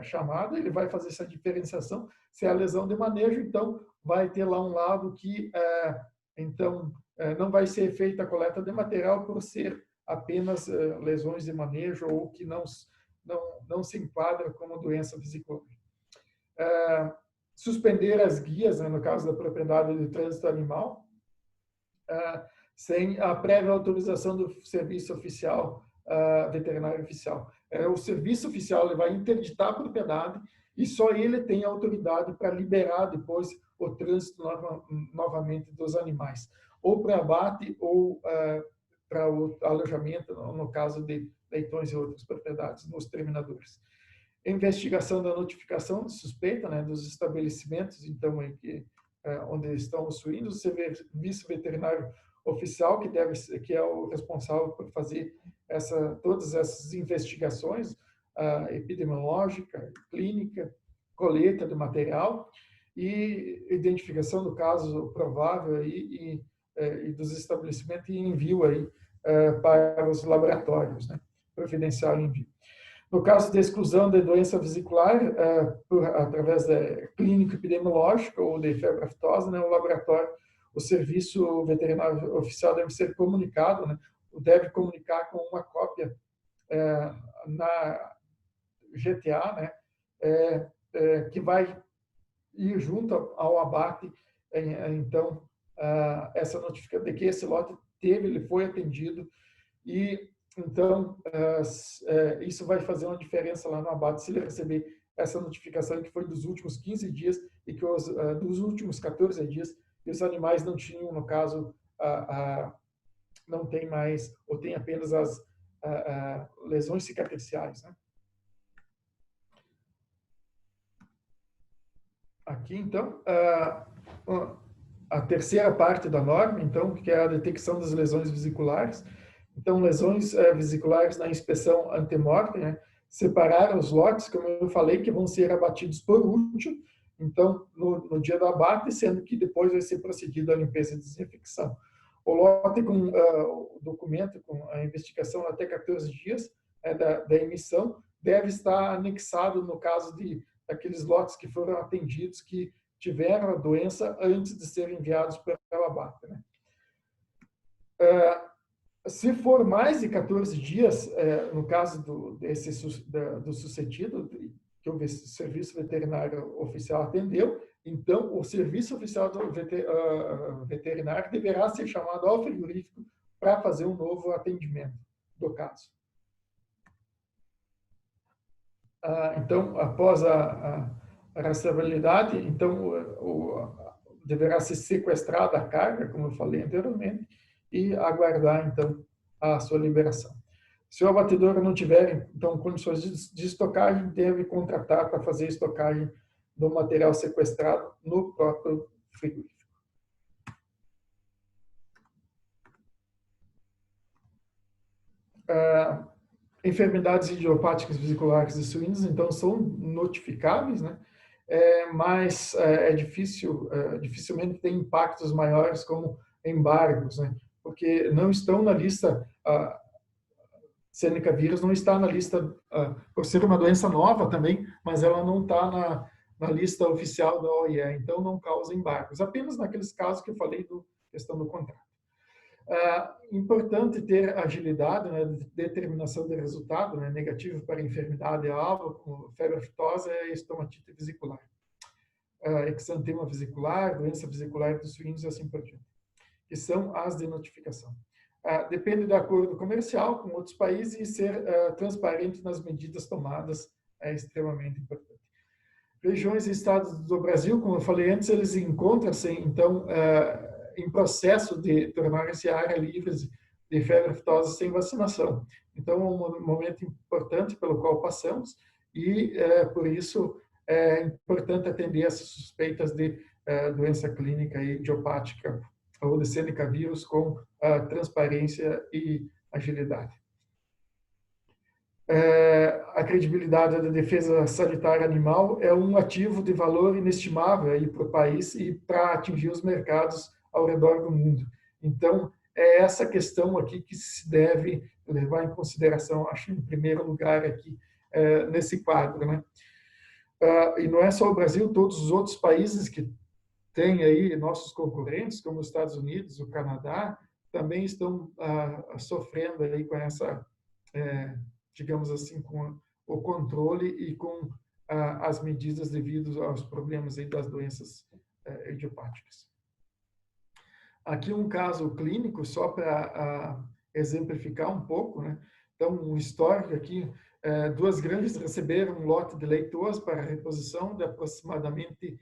chamado, ele vai fazer essa diferenciação. Se é a lesão de manejo, então vai ter lá um lado que não vai ser feita a coleta de material por ser apenas lesões de manejo ou que não se enquadra como doença vesicular. Suspender as guias, né, no caso da propriedade de trânsito animal, sem a prévia autorização do serviço oficial, veterinário oficial. O serviço oficial ele vai interditar a propriedade e só ele tem autoridade para liberar depois o trânsito novamente dos animais, ou para abate ou para o alojamento, no caso de leitões e outras propriedades, nos terminadores. Investigação da notificação de suspeita, né, dos estabelecimentos, então, onde estão os suínos, o serviço veterinário oficial, que é o responsável por fazer todas essas investigações epidemiológica, clínica, coleta do material e identificação do caso provável e dos estabelecimentos e envio para os laboratórios, né, providencial envio. No caso de exclusão de doença vesicular, através da clínica epidemiológica ou de febre aftosa, né, o serviço veterinário oficial deve ser comunicado, né, deve comunicar com uma cópia na GTA, né, que vai ir junto ao abate, então, essa notificação de que esse lote ele foi atendido e então, isso vai fazer uma diferença lá no abate, se ele receber essa notificação que foi dos últimos 15 dias e que dos últimos 14 dias, e os animais não tinham, no caso, não tem mais, ou tem apenas as lesões cicatriciais, né? Aqui, então, a terceira parte da norma, então, que é a detecção das lesões vesiculares. Então, lesões vesiculares na inspeção antemortem, né? Separar os lotes, como eu falei, que vão ser abatidos por último, então, no dia do abate, sendo que depois vai ser procedido a limpeza e desinfecção. O lote com o documento, com a investigação até 14 dias da emissão, deve estar anexado no caso daqueles lotes que foram atendidos, que tiveram a doença antes de serem enviados para o abate, né? Se for mais de 14 dias, no caso do sucedido, que o serviço veterinário oficial atendeu, então o serviço oficial veterinário deverá ser chamado ao frigorífico para fazer um novo atendimento do caso. Então, após a rastreabilidade, então deverá ser sequestrada a carga, como eu falei anteriormente, e aguardar, então, a sua liberação. Se o abatedor não tiver, então, condições de estocagem, deve contratar para fazer a estocagem do material sequestrado no próprio frigorífico. Enfermidades idiopáticas vesiculares de suínos, então, são notificáveis, né? Mas dificilmente tem impactos maiores como embargos, né? Porque não estão na lista, Seneca vírus não está na lista, por ser uma doença nova também, mas ela não está na lista oficial da OIE, então não causa embargos, apenas naqueles casos que eu falei da questão do contrato. Importante ter agilidade, né, determinação de resultado, né, negativo para enfermidade-alvo, como febre aftosa e estomatite vesicular, exantema vesicular, doença vesicular dos suínos e assim por diante, que são as de notificação. Depende do acordo comercial com outros países e ser transparente nas medidas tomadas é extremamente importante. Regiões e estados do Brasil, como eu falei antes, eles encontram-se, então, em processo de tornar-se área livres de febre aftosa sem vacinação. Então, é um momento importante pelo qual passamos e, por isso, é importante atender essas suspeitas de doença clínica idiopática ou de Seneca vírus com transparência e agilidade. A credibilidade da defesa sanitária animal é um ativo de valor inestimável para o país e para atingir os mercados ao redor do mundo. Então, é essa questão aqui que se deve levar em consideração, acho, em primeiro lugar aqui nesse quadro, né? E não é só o Brasil, todos os outros países que têm aí nossos concorrentes, como os Estados Unidos, o Canadá, também estão sofrendo aí com essa, digamos assim, com o controle e com as medidas devido aos problemas aí das doenças idiopáticas. Aqui um caso clínico, só para exemplificar um pouco, né? Então, um histórico aqui, duas granjas receberam um lote de leitoas para reposição de aproximadamente,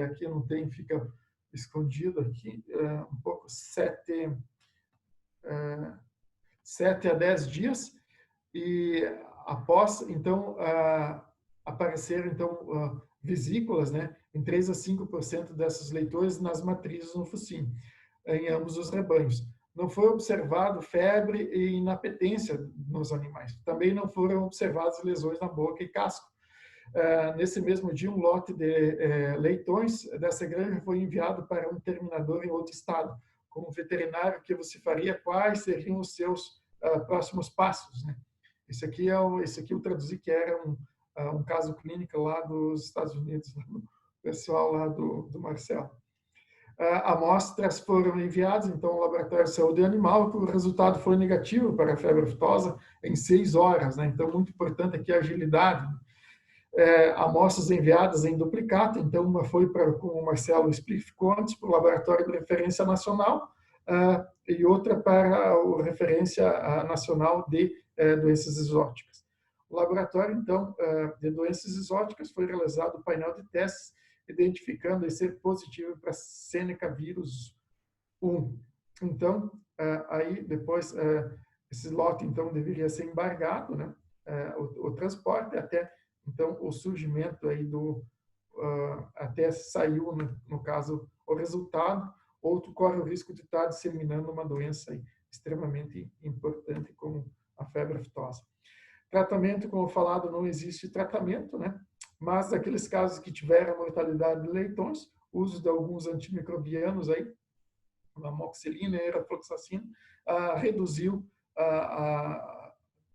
aqui não tem, fica escondido aqui, um pouco, 7 a 10 dias, e após, então, apareceram, então, vesículas, né, em 3 a 5% dessas leitões nas matrizes no focinho, em ambos os rebanhos. Não foi observado febre e inapetência nos animais. Também não foram observadas lesões na boca e casco. Nesse mesmo dia, um lote de leitões dessa granja foi enviado para um terminador em outro estado. Como veterinário, que você faria? Quais seriam os seus próximos passos, né? Esse aqui eu traduzi que era um caso clínico lá dos Estados Unidos, do pessoal lá do Marcelo. Amostras foram enviadas, então, ao Laboratório de Saúde Animal, que o resultado foi negativo para a febre aftosa em 6 horas, né? Então, muito importante aqui a agilidade. Amostras enviadas em duplicata, então, uma foi para, como o Marcelo explicou antes, para o Laboratório de Referência Nacional, e outra para a Referência Nacional de Doenças Exóticas. O laboratório, então, de doenças exóticas foi realizado o painel de testes, identificando e ser positivo para Seneca vírus 1. Então, aí depois, esse lote, então, deveria ser embargado, né? O transporte até, então, o surgimento aí até saiu, no caso, o resultado, outro corre o risco de estar disseminando uma doença aí extremamente importante como a febre aftosa. Tratamento, como falado, não existe tratamento, né? Mas aqueles casos que tiveram mortalidade de leitões, uso de alguns antimicrobianos aí, amoxicilina e erofloxacina, reduziu,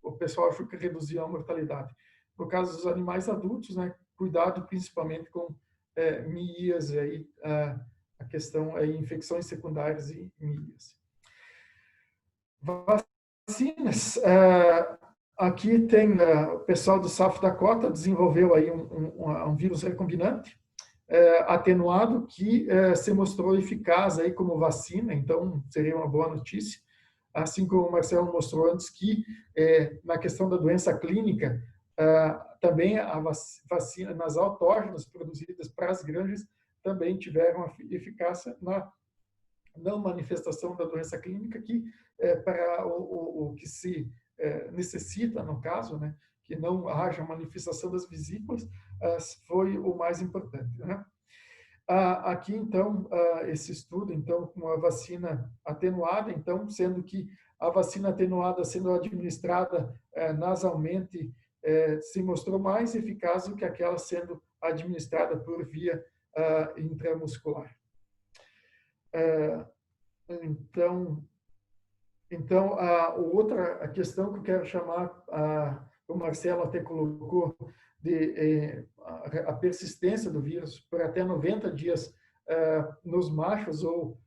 o pessoal achou que reduziu a mortalidade. No caso dos animais adultos, né? Cuidado principalmente com miíase, aí, a questão é infecções secundárias e miíase. Vacinas. Aqui tem o pessoal do South Dakota desenvolveu aí um vírus recombinante atenuado que se mostrou eficaz aí como vacina, então seria uma boa notícia. Assim como o Marcelo mostrou antes que na questão da doença clínica, também a vacina nas autógenas produzidas para as granjas também tiveram eficácia na não manifestação da doença clínica, que para o que se necessita, no caso, né, que não haja manifestação das vesículas, foi o mais importante, né? Aqui, então, esse estudo, então, com a vacina atenuada, então, sendo que a vacina atenuada sendo administrada nasalmente se mostrou mais eficaz do que aquela sendo administrada por via intramuscular. Então, outra questão que eu quero chamar, o Marcelo até colocou, a persistência do vírus por até 90 dias nos machos ou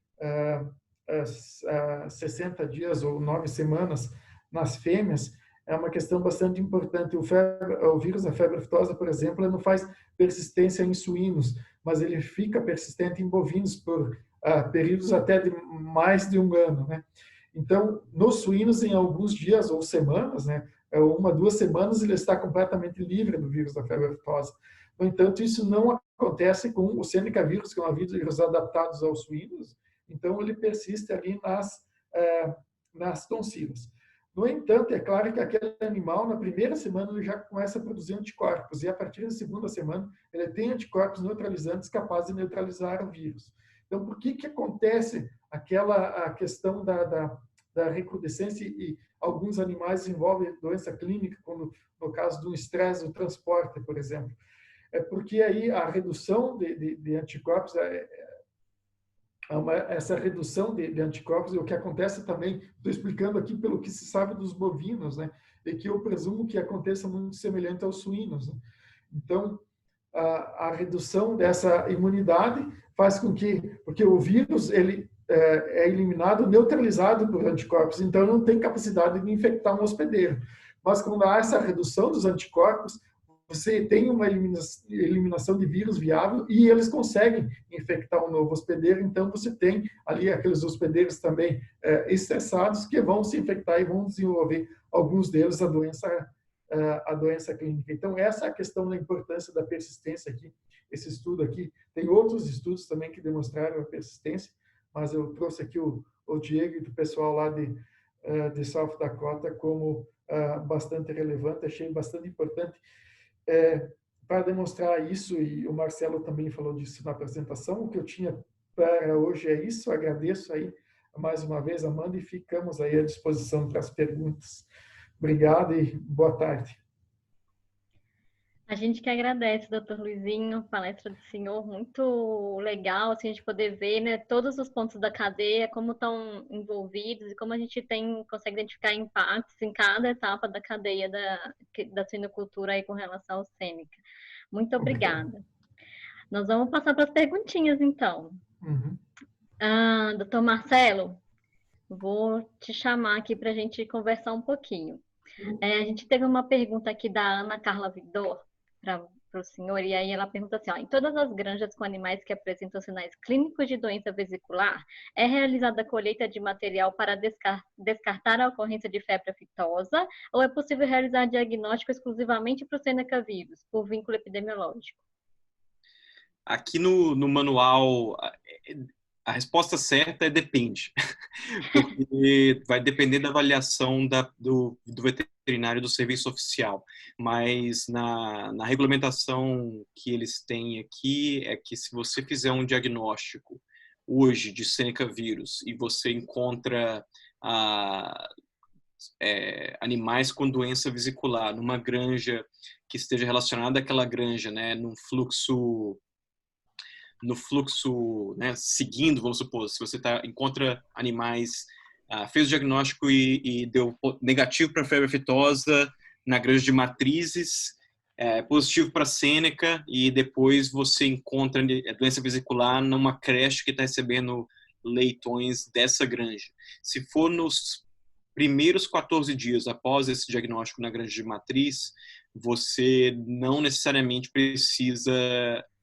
60 dias ou 9 semanas nas fêmeas, é uma questão bastante importante. O vírus da febre aftosa, por exemplo, ele não faz persistência em suínos, mas ele fica persistente em bovinos por períodos até de mais de 1 ano, né? Então, nos suínos, em alguns dias ou semanas, né, 1 a 2 semanas, ele está completamente livre do vírus da febre aftosa. No entanto, isso não acontece com o Seneca vírus, que é um vírus adaptado aos suínos, então ele persiste ali nas tonsilas. No entanto, é claro que aquele animal, na primeira semana, ele já começa a produzir anticorpos, e a partir da segunda semana, ele tem anticorpos neutralizantes capazes de neutralizar o vírus. Então, por que acontece a questão da recrudescência e alguns animais desenvolvem doença clínica, como no caso do estresse do transporte, por exemplo? É porque aí a redução de anticorpos essa redução de anticorpos, e o que acontece também, estou explicando aqui pelo que se sabe dos bovinos, né? E que eu presumo que aconteça muito semelhante aos suínos, né? Então, a redução dessa imunidade faz com que, porque o vírus, ele é eliminado, neutralizado por anticorpos, então não tem capacidade de infectar um hospedeiro. Mas quando há essa redução dos anticorpos, você tem uma eliminação de vírus viável e eles conseguem infectar um novo hospedeiro, então você tem ali aqueles hospedeiros também estressados que vão se infectar e vão desenvolver, alguns deles, a doença clínica. Então, essa é a questão da importância da persistência aqui. Esse estudo aqui, tem outros estudos também que demonstraram a persistência, mas eu trouxe aqui o Diego e do pessoal lá de South Dakota como bastante relevante, achei bastante importante para demonstrar isso, e o Marcelo também falou disso na apresentação. O que eu tinha para hoje é isso, agradeço aí mais uma vez, Amanda, e ficamos aí à disposição para as perguntas. Obrigado e boa tarde. A gente que agradece, doutor Luizinho, palestra do senhor, muito legal, assim, a gente poder ver, né, todos os pontos da cadeia, como estão envolvidos e como a gente consegue identificar impactos em cada etapa da cadeia da suinocultura aí com relação ao Sêneca. Muito obrigada. Nós vamos passar para as perguntinhas, então. Doutor Marcelo, vou te chamar aqui para a gente conversar um pouquinho. A gente teve uma pergunta aqui da Ana Carla Vidor para o senhor, e aí ela pergunta assim, em todas as granjas com animais que apresentam sinais clínicos de doença vesicular, é realizada a colheita de material para descartar a ocorrência de febre aftosa, ou é possível realizar diagnóstico exclusivamente para o Seneca vírus, por vínculo epidemiológico? Aqui no manual, a resposta certa é depende, porque vai depender da avaliação do veterinário do serviço oficial, mas na regulamentação que eles têm aqui, é que se você fizer um diagnóstico hoje de Seneca vírus e você encontra animais com doença vesicular numa granja que esteja relacionada àquela granja, né, no fluxo, né, seguindo, vamos supor, se você encontra animais, fez o diagnóstico e deu negativo para febre aftosa na granja de matrizes, positivo para Sêneca, e depois você encontra doença vesicular numa creche que está recebendo leitões dessa granja. Se for nos primeiros 14 dias após esse diagnóstico na granja de matriz, você não necessariamente precisa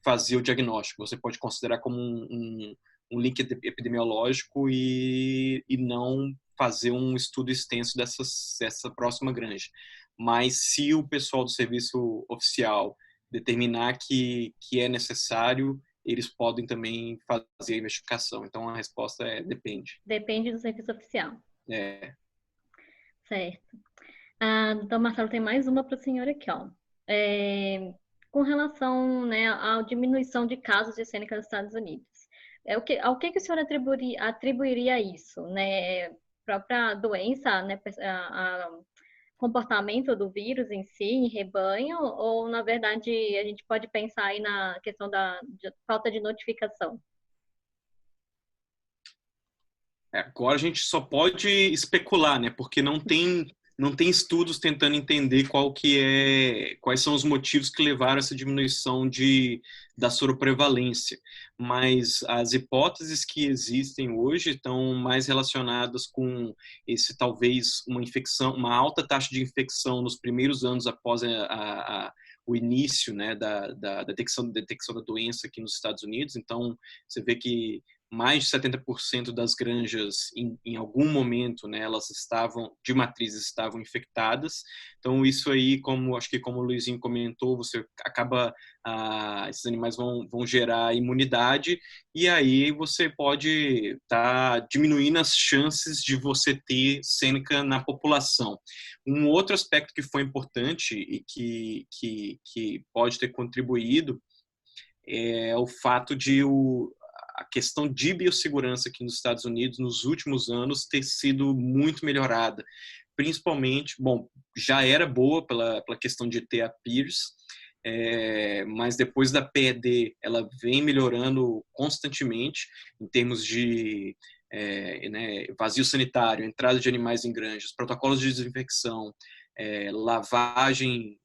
fazer o diagnóstico. Você pode considerar como um link epidemiológico e não fazer um estudo extenso dessa próxima granja. Mas se o pessoal do serviço oficial determinar que é necessário, eles podem também fazer a investigação. Então, a resposta é depende. Depende do serviço oficial. Certo. Então, Marcelo, tem mais uma para o senhor aqui, ó. Com relação, né, à diminuição de casos de Sêneca nos Estados Unidos. Ao que o senhor atribuiria isso? Né? Própria doença, né, comportamento do vírus em si, em rebanho, ou, na verdade, a gente pode pensar aí na questão da falta de notificação? Agora a gente só pode especular, né? Porque não tem estudos tentando entender quais são os motivos que levaram a essa diminuição da soroprevalência. Mas as hipóteses que existem hoje estão mais relacionadas com talvez uma alta taxa de infecção nos primeiros anos após o início, né, da detecção da doença aqui nos Estados Unidos. Então, você vê que mais de 70% das granjas, em algum momento, né, de matrizes estavam infectadas. Então, isso aí, acho que como o Luizinho comentou, você acaba, esses animais vão gerar imunidade, e aí você pode estar diminuindo as chances de você ter Sêneca na população. Um outro aspecto que foi importante e que pode ter contribuído é o fato de a questão de biossegurança aqui nos Estados Unidos nos últimos anos ter sido muito melhorada. Principalmente, já era boa pela questão de ter a PIRS, mas depois da PED ela vem melhorando constantemente em termos de né, vazio sanitário, entrada de animais em granjas, protocolos de desinfecção,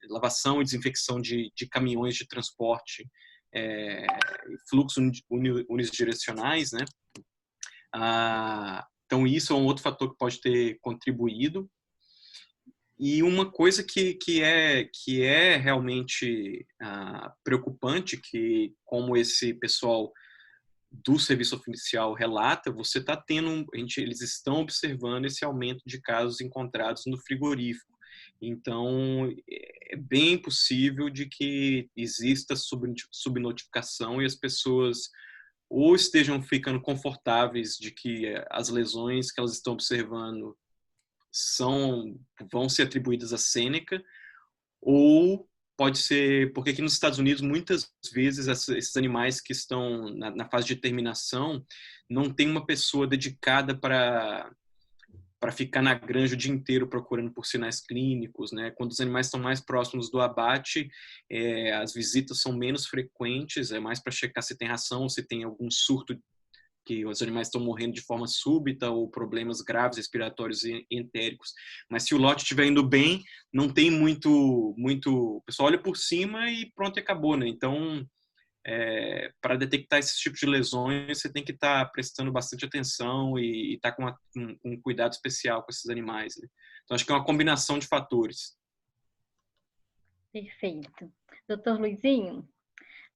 lavação e desinfecção de caminhões de transporte, fluxos unidirecionais, né? Então isso é um outro fator que pode ter contribuído. E uma coisa que é realmente preocupante, que como esse pessoal do serviço oficial relata, você está tendo, eles estão observando esse aumento de casos encontrados no frigorífico. Então, é bem possível de que exista subnotificação e as pessoas ou estejam ficando confortáveis de que as lesões que elas estão observando vão ser atribuídas à Sêneca, ou pode ser, porque aqui nos Estados Unidos, muitas vezes, esses animais que estão na fase de terminação, não tem uma pessoa dedicada para ficar na granja o dia inteiro procurando por sinais clínicos, né? Quando os animais estão mais próximos do abate, as visitas são menos frequentes, é mais para checar se tem ração, se tem algum surto que os animais estão morrendo de forma súbita ou problemas graves respiratórios e entéricos. Mas se o lote estiver indo bem, não tem muito... O pessoal olha por cima e pronto, acabou, né? Então, para detectar esses tipos de lesões, você tem que estar prestando bastante atenção e estar com um cuidado especial com esses animais, né? Então, acho que é uma combinação de fatores. Perfeito. Doutor Luizinho,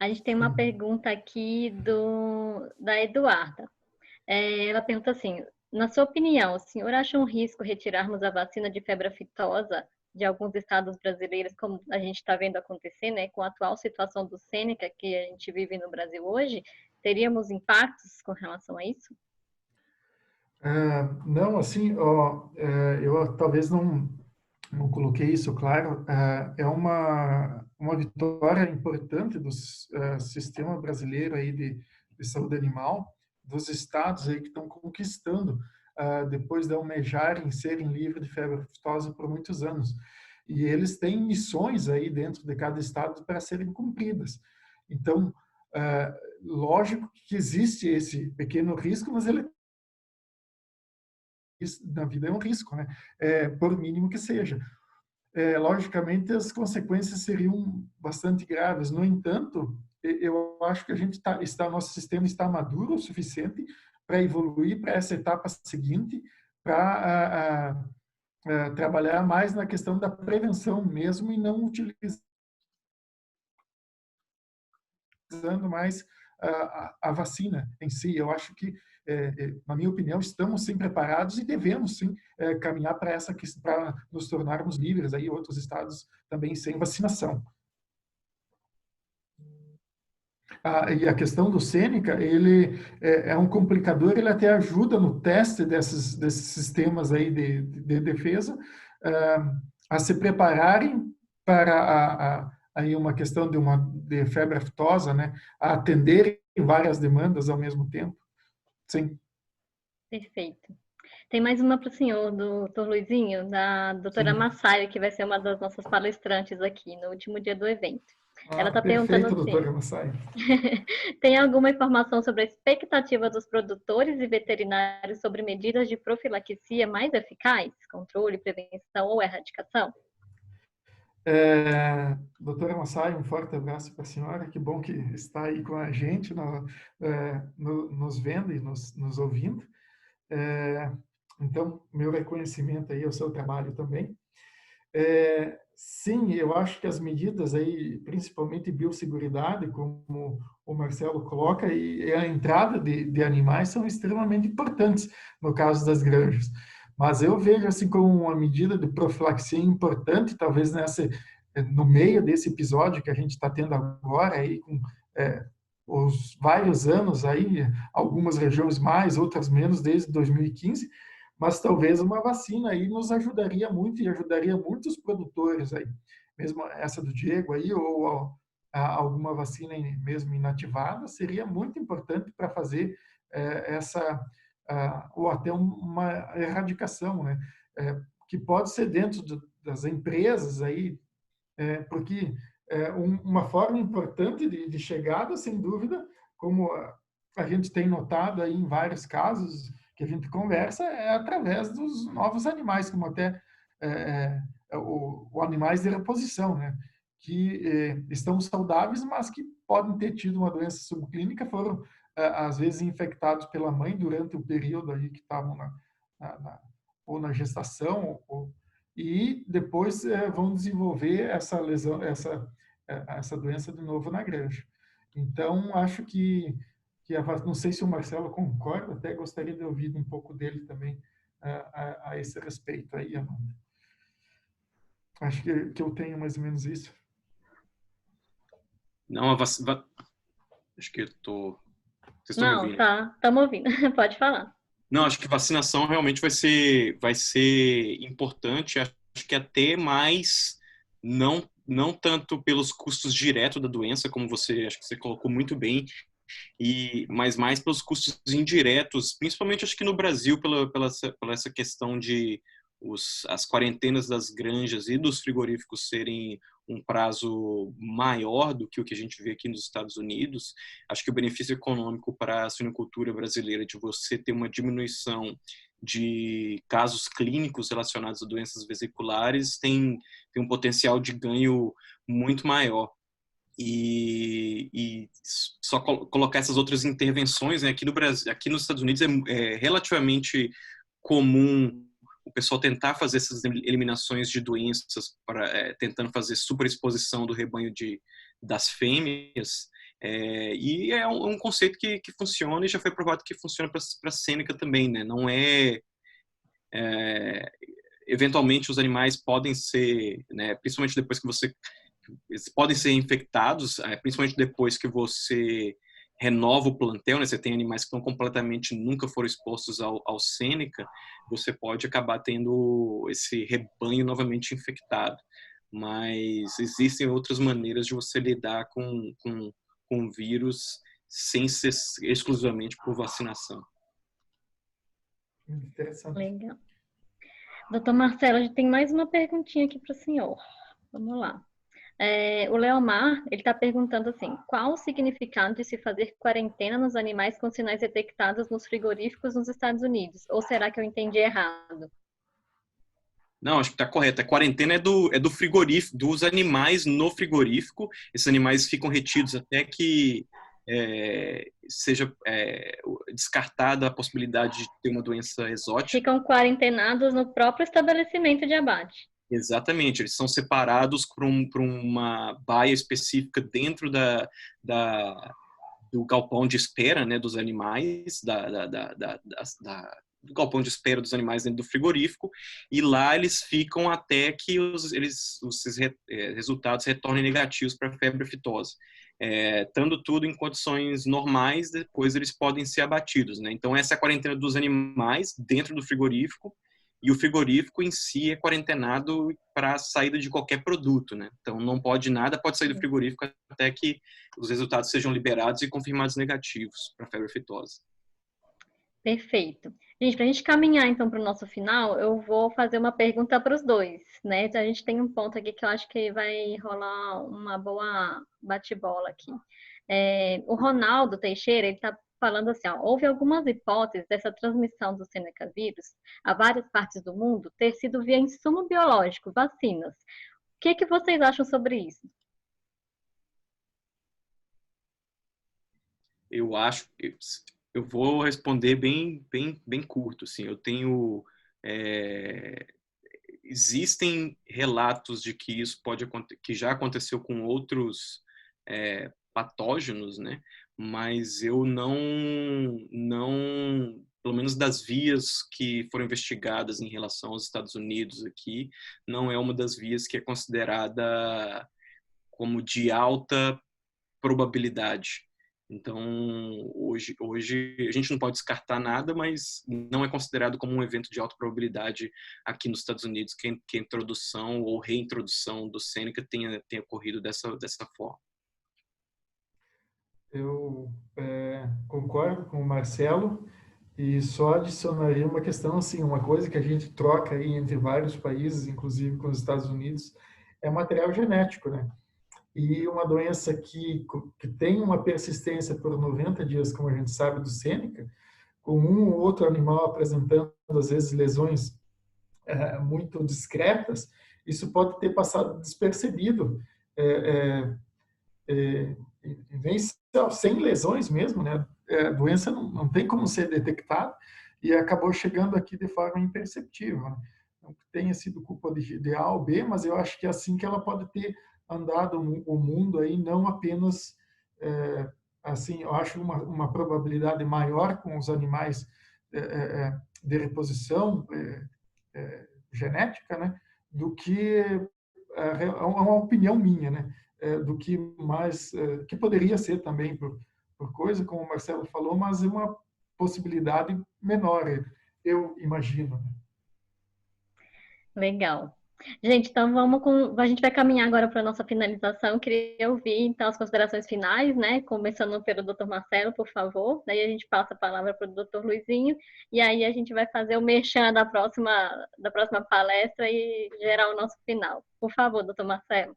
a gente tem uma pergunta aqui da Eduarda. Ela pergunta assim, na sua opinião, o senhor acha um risco retirarmos a vacina de febre aftosa de alguns estados brasileiros, como a gente está vendo acontecer, né, com a atual situação do Sêneca que a gente vive no Brasil hoje? Teríamos impactos com relação a isso? Não, assim, eu talvez não coloquei isso claro. É uma vitória importante do sistema brasileiro aí de saúde animal, dos estados aí que estão conquistando depois de almejarem serem livres de febre aftosa por muitos anos. E eles têm missões aí dentro de cada estado para serem cumpridas. Então, lógico que existe esse pequeno risco, mas ele na vida é um risco, né? Por mínimo que seja. Logicamente, as consequências seriam bastante graves. No entanto, eu acho que nosso sistema está maduro o suficiente para evoluir para essa etapa seguinte, para trabalhar mais na questão da prevenção mesmo e não utilizando mais a vacina em si. Eu acho que, na minha opinião, estamos sim preparados e devemos sim caminhar para nos tornarmos livres aí outros estados também sem vacinação. E a questão do Sêneca, ele é um complicador, ele até ajuda no teste desses sistemas aí de defesa a se prepararem para aí uma questão de febre aftosa, né, a atenderem várias demandas ao mesmo tempo. Sim. Perfeito. Tem mais uma para o senhor, doutor Luizinho, da doutora Massaio, que vai ser uma das nossas palestrantes aqui no último dia do evento. Ela está perguntando assim, doutora Massaio. tem alguma informação sobre a expectativa dos produtores e veterinários sobre medidas de profilaxia mais eficazes, controle, prevenção ou erradicação? Doutora Massaio, um forte abraço para a senhora, que bom que está aí com a gente, nos vendo e nos ouvindo. Então, meu reconhecimento aí ao seu trabalho também. Sim, eu acho que as medidas aí, principalmente biosseguridade, como o Marcelo coloca, e a entrada de animais são extremamente importantes no caso das granjas. Mas eu vejo assim como uma medida de profilaxia importante, talvez no meio desse episódio que a gente está tendo agora, aí com os vários anos aí, algumas regiões mais, outras menos, desde 2015, mas talvez uma vacina aí nos ajudaria muito e ajudaria muitos produtores aí, mesmo essa do Diego aí, ou alguma vacina mesmo inativada, seria muito importante para fazer ou até uma erradicação, né? Que pode ser dentro das empresas aí, porque uma forma importante de chegada, sem dúvida, como a gente tem notado aí em vários casos que a gente conversa, é através dos novos animais, como até o animais de reposição, né? Que estão saudáveis, mas que podem ter tido uma doença subclínica, foram às vezes infectados pela mãe durante o período aí que estavam ou na gestação, e depois vão desenvolver essa lesão, essa doença de novo na granja. Então, acho que não sei se o Marcelo concorda, até gostaria de ouvir um pouco dele também a esse respeito aí, Amanda. Acho que eu tenho mais ou menos isso. Não, acho que vocês estão me ouvindo? Não, estamos ouvindo. Pode falar. Não, acho que vacinação realmente vai ser importante. Acho que até mais, não tanto pelos custos diretos da doença, como acho que você colocou muito bem, mas mais pelos custos indiretos, principalmente acho que no Brasil, pela essa questão de as quarentenas das granjas e dos frigoríficos serem um prazo maior do que o que a gente vê aqui nos Estados Unidos. Acho que o benefício econômico para a suinocultura brasileira de você ter uma diminuição de casos clínicos relacionados a doenças vesiculares tem um potencial de ganho muito maior. E só colocar essas outras intervenções, né? Aqui no Brasil, aqui nos Estados Unidos é relativamente comum o pessoal tentar fazer essas eliminações de doenças tentando fazer superexposição do rebanho das fêmeas, e é um conceito que funciona e já foi provado que funciona para a sênica também, né? Não eventualmente os animais podem ser, né, principalmente depois que eles podem ser infectados, principalmente depois que você renova o plantel, né? Você tem animais que estão completamente nunca foram expostos ao sênica, você pode acabar tendo esse rebanho novamente infectado. Mas existem outras maneiras de você lidar com o vírus sem ser exclusivamente por vacinação. Interessante. Legal. Doutor Marcelo, a gente tem mais uma perguntinha aqui para o senhor. Vamos lá. O Leomar, ele está perguntando assim, qual o significado de se fazer quarentena nos animais com sinais detectados nos frigoríficos nos Estados Unidos? Ou será que eu entendi errado? Não, acho que está correto. A quarentena é do frigorífico, dos animais no frigorífico. Esses animais ficam retidos até que seja descartada a possibilidade de ter uma doença exótica. Ficam quarentenados no próprio estabelecimento de abate. Exatamente, eles são separados por uma baia específica dentro do galpão de espera, né, dos animais, do galpão de espera dos animais dentro do frigorífico, e lá eles ficam até que os resultados retornem negativos para a febre aftosa. Estando tudo em condições normais, depois eles podem ser abatidos, né? Então essa é a quarentena dos animais dentro do frigorífico, e o frigorífico em si é quarentenado para a saída de qualquer produto, né? Então nada pode sair do frigorífico até que os resultados sejam liberados e confirmados negativos para a febre aftosa. Perfeito. Gente, para a gente caminhar então para o nosso final, eu vou fazer uma pergunta para os dois, né? Então, a gente tem um ponto aqui que eu acho que vai rolar uma boa bate-bola aqui. O Ronaldo Teixeira, ele está falando assim, ó, houve algumas hipóteses dessa transmissão do Seneca vírus a várias partes do mundo ter sido via insumo biológico, vacinas. O que vocês acham sobre isso? Eu vou responder bem curto, assim. Eu tenho existem relatos de que isso que já aconteceu com outros patógenos, né? Mas eu não, pelo menos das vias que foram investigadas em relação aos Estados Unidos aqui, não é uma das vias que é considerada como de alta probabilidade. Então, hoje a gente não pode descartar nada, mas não é considerado como um evento de alta probabilidade aqui nos Estados Unidos que a introdução ou reintrodução do Seneca tenha ocorrido dessa forma. Eu concordo com o Marcelo e só adicionaria uma questão, assim, uma coisa que a gente troca aí entre vários países, inclusive com os Estados Unidos, é material genético, né? e uma doença que tem uma persistência por 90 dias, como a gente sabe do Sêneca, com um ou outro animal apresentando, às vezes, lesões muito discretas, isso pode ter passado despercebido. Vem sem lesões mesmo, né? A doença não tem como ser detectada e acabou chegando aqui de forma imperceptível, né? Não que tenha sido culpa de A ou B, mas eu acho que é assim que ela pode ter andado o mundo aí, não apenas assim, eu acho uma probabilidade maior com os animais de reposição genética, né, do que é uma opinião minha, né, do que mais que poderia ser também por coisa, como o Marcelo falou, mas é uma possibilidade menor, eu imagino. Legal. Gente, então a gente vai caminhar agora para a nossa finalização. Eu queria ouvir, então, as considerações finais, né? Começando pelo Dr. Marcelo, por favor. Daí a gente passa a palavra para o Dr. Luizinho. E aí a gente vai fazer o merchan da próxima palestra e gerar o nosso final. Por favor, Dr. Marcelo.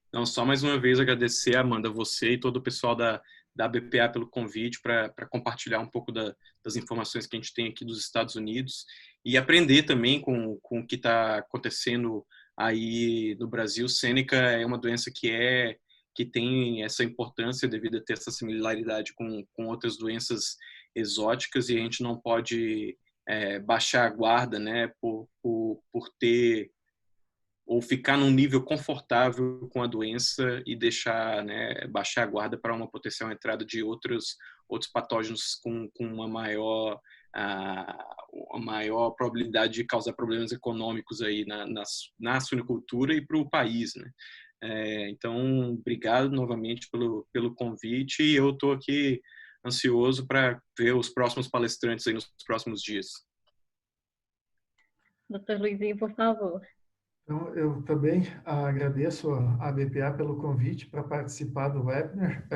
Então, só mais uma vez agradecer, Amanda, você e todo o pessoal da BPA pelo convite para compartilhar um pouco das informações que a gente tem aqui dos Estados Unidos e aprender também com o que está acontecendo aí no Brasil. Sêneca é uma doença que tem essa importância devido a ter essa similaridade com outras doenças exóticas e a gente não pode baixar a guarda, né, por ter ou ficar num nível confortável com a doença e deixar, né, baixar a guarda para uma potencial entrada de outros patógenos com uma maior probabilidade de causar problemas econômicos aí na suinocultura e para o país, né? Então, obrigado novamente pelo convite e eu estou aqui ansioso para ver os próximos palestrantes aí nos próximos dias. Dr. Luizinho, por favor. Então, eu também agradeço a BPA pelo convite para participar do webinar.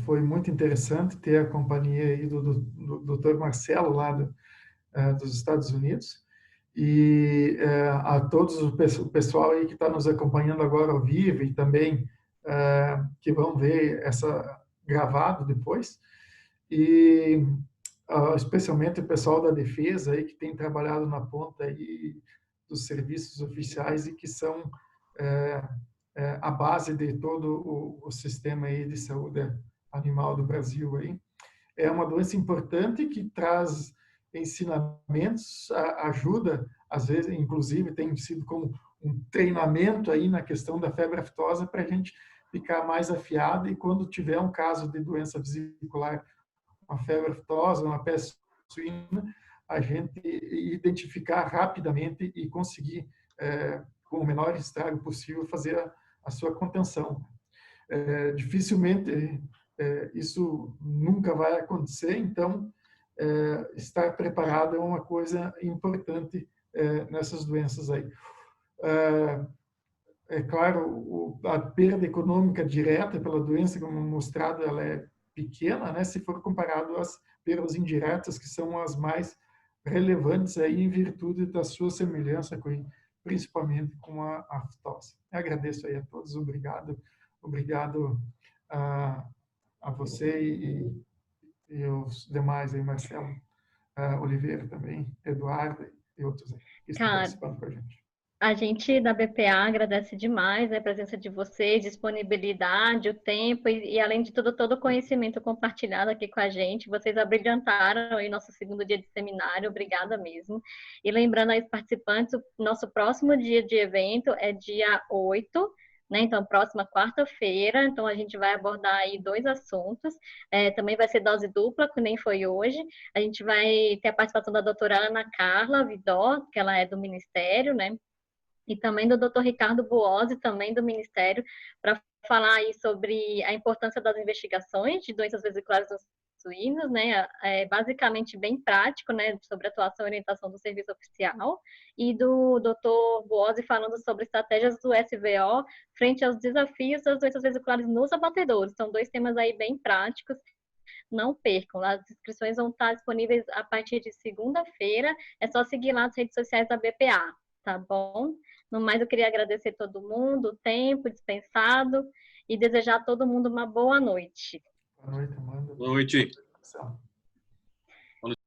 Foi muito interessante ter a companhia aí do Dr. Marcelo, lá dos Estados Unidos. E a todos o pessoal aí que está nos acompanhando agora ao vivo e também que vão ver essa gravado depois. E especialmente o pessoal da defesa aí que tem trabalhado na ponta aí dos serviços oficiais e que são a base de todo o sistema aí de saúde animal do Brasil aí. É uma doença importante que traz ensinamentos, ajuda, às vezes, inclusive, tem sido como um treinamento aí na questão da febre aftosa para a gente ficar mais afiado e quando tiver um caso de doença vesicular, uma febre aftosa, uma peste suína, a gente identificar rapidamente e conseguir, com o menor estrago possível, fazer a sua contenção. Dificilmente isso nunca vai acontecer, então estar preparado é uma coisa importante nessas doenças aí. É claro, a perda econômica direta pela doença, como mostrado, ela é pequena, né, se for comparado às perdas indiretas, que são as mais relevantes aí em virtude da sua semelhança principalmente com a aftose. Eu agradeço aí a todos, obrigado a você e os demais aí, Marcelo Oliveira também, Eduardo e outros aí que estão participando com a gente. A gente da BPA agradece demais, né, a presença de vocês, disponibilidade, o tempo e além de tudo, todo o conhecimento compartilhado aqui com a gente. Vocês abrilhantaram aí nosso segundo dia de seminário, obrigada mesmo. E lembrando aí os participantes, o nosso próximo dia de evento é dia 8, né? Então, próxima quarta-feira, então a gente vai abordar aí 2 assuntos. Também vai ser dose dupla, que nem foi hoje. A gente vai ter a participação da doutora Ana Carla Vidó, que ela é do Ministério, né? E também do Dr. Ricardo Buozzi, também do Ministério, para falar aí sobre a importância das investigações de doenças vesiculares nos suínos, né? Basicamente bem prático, né? Sobre atuação e orientação do serviço oficial. E do Dr. Buozzi falando sobre estratégias do SVO frente aos desafios das doenças vesiculares nos abatedouros. São 2 temas aí bem práticos. Não percam, as inscrições vão estar disponíveis a partir de segunda-feira. É só seguir lá nas redes sociais da BPA, tá bom? No mais, eu queria agradecer todo mundo, o tempo dispensado e desejar a todo mundo uma boa noite. Boa noite, Amanda. Boa noite. Tchau.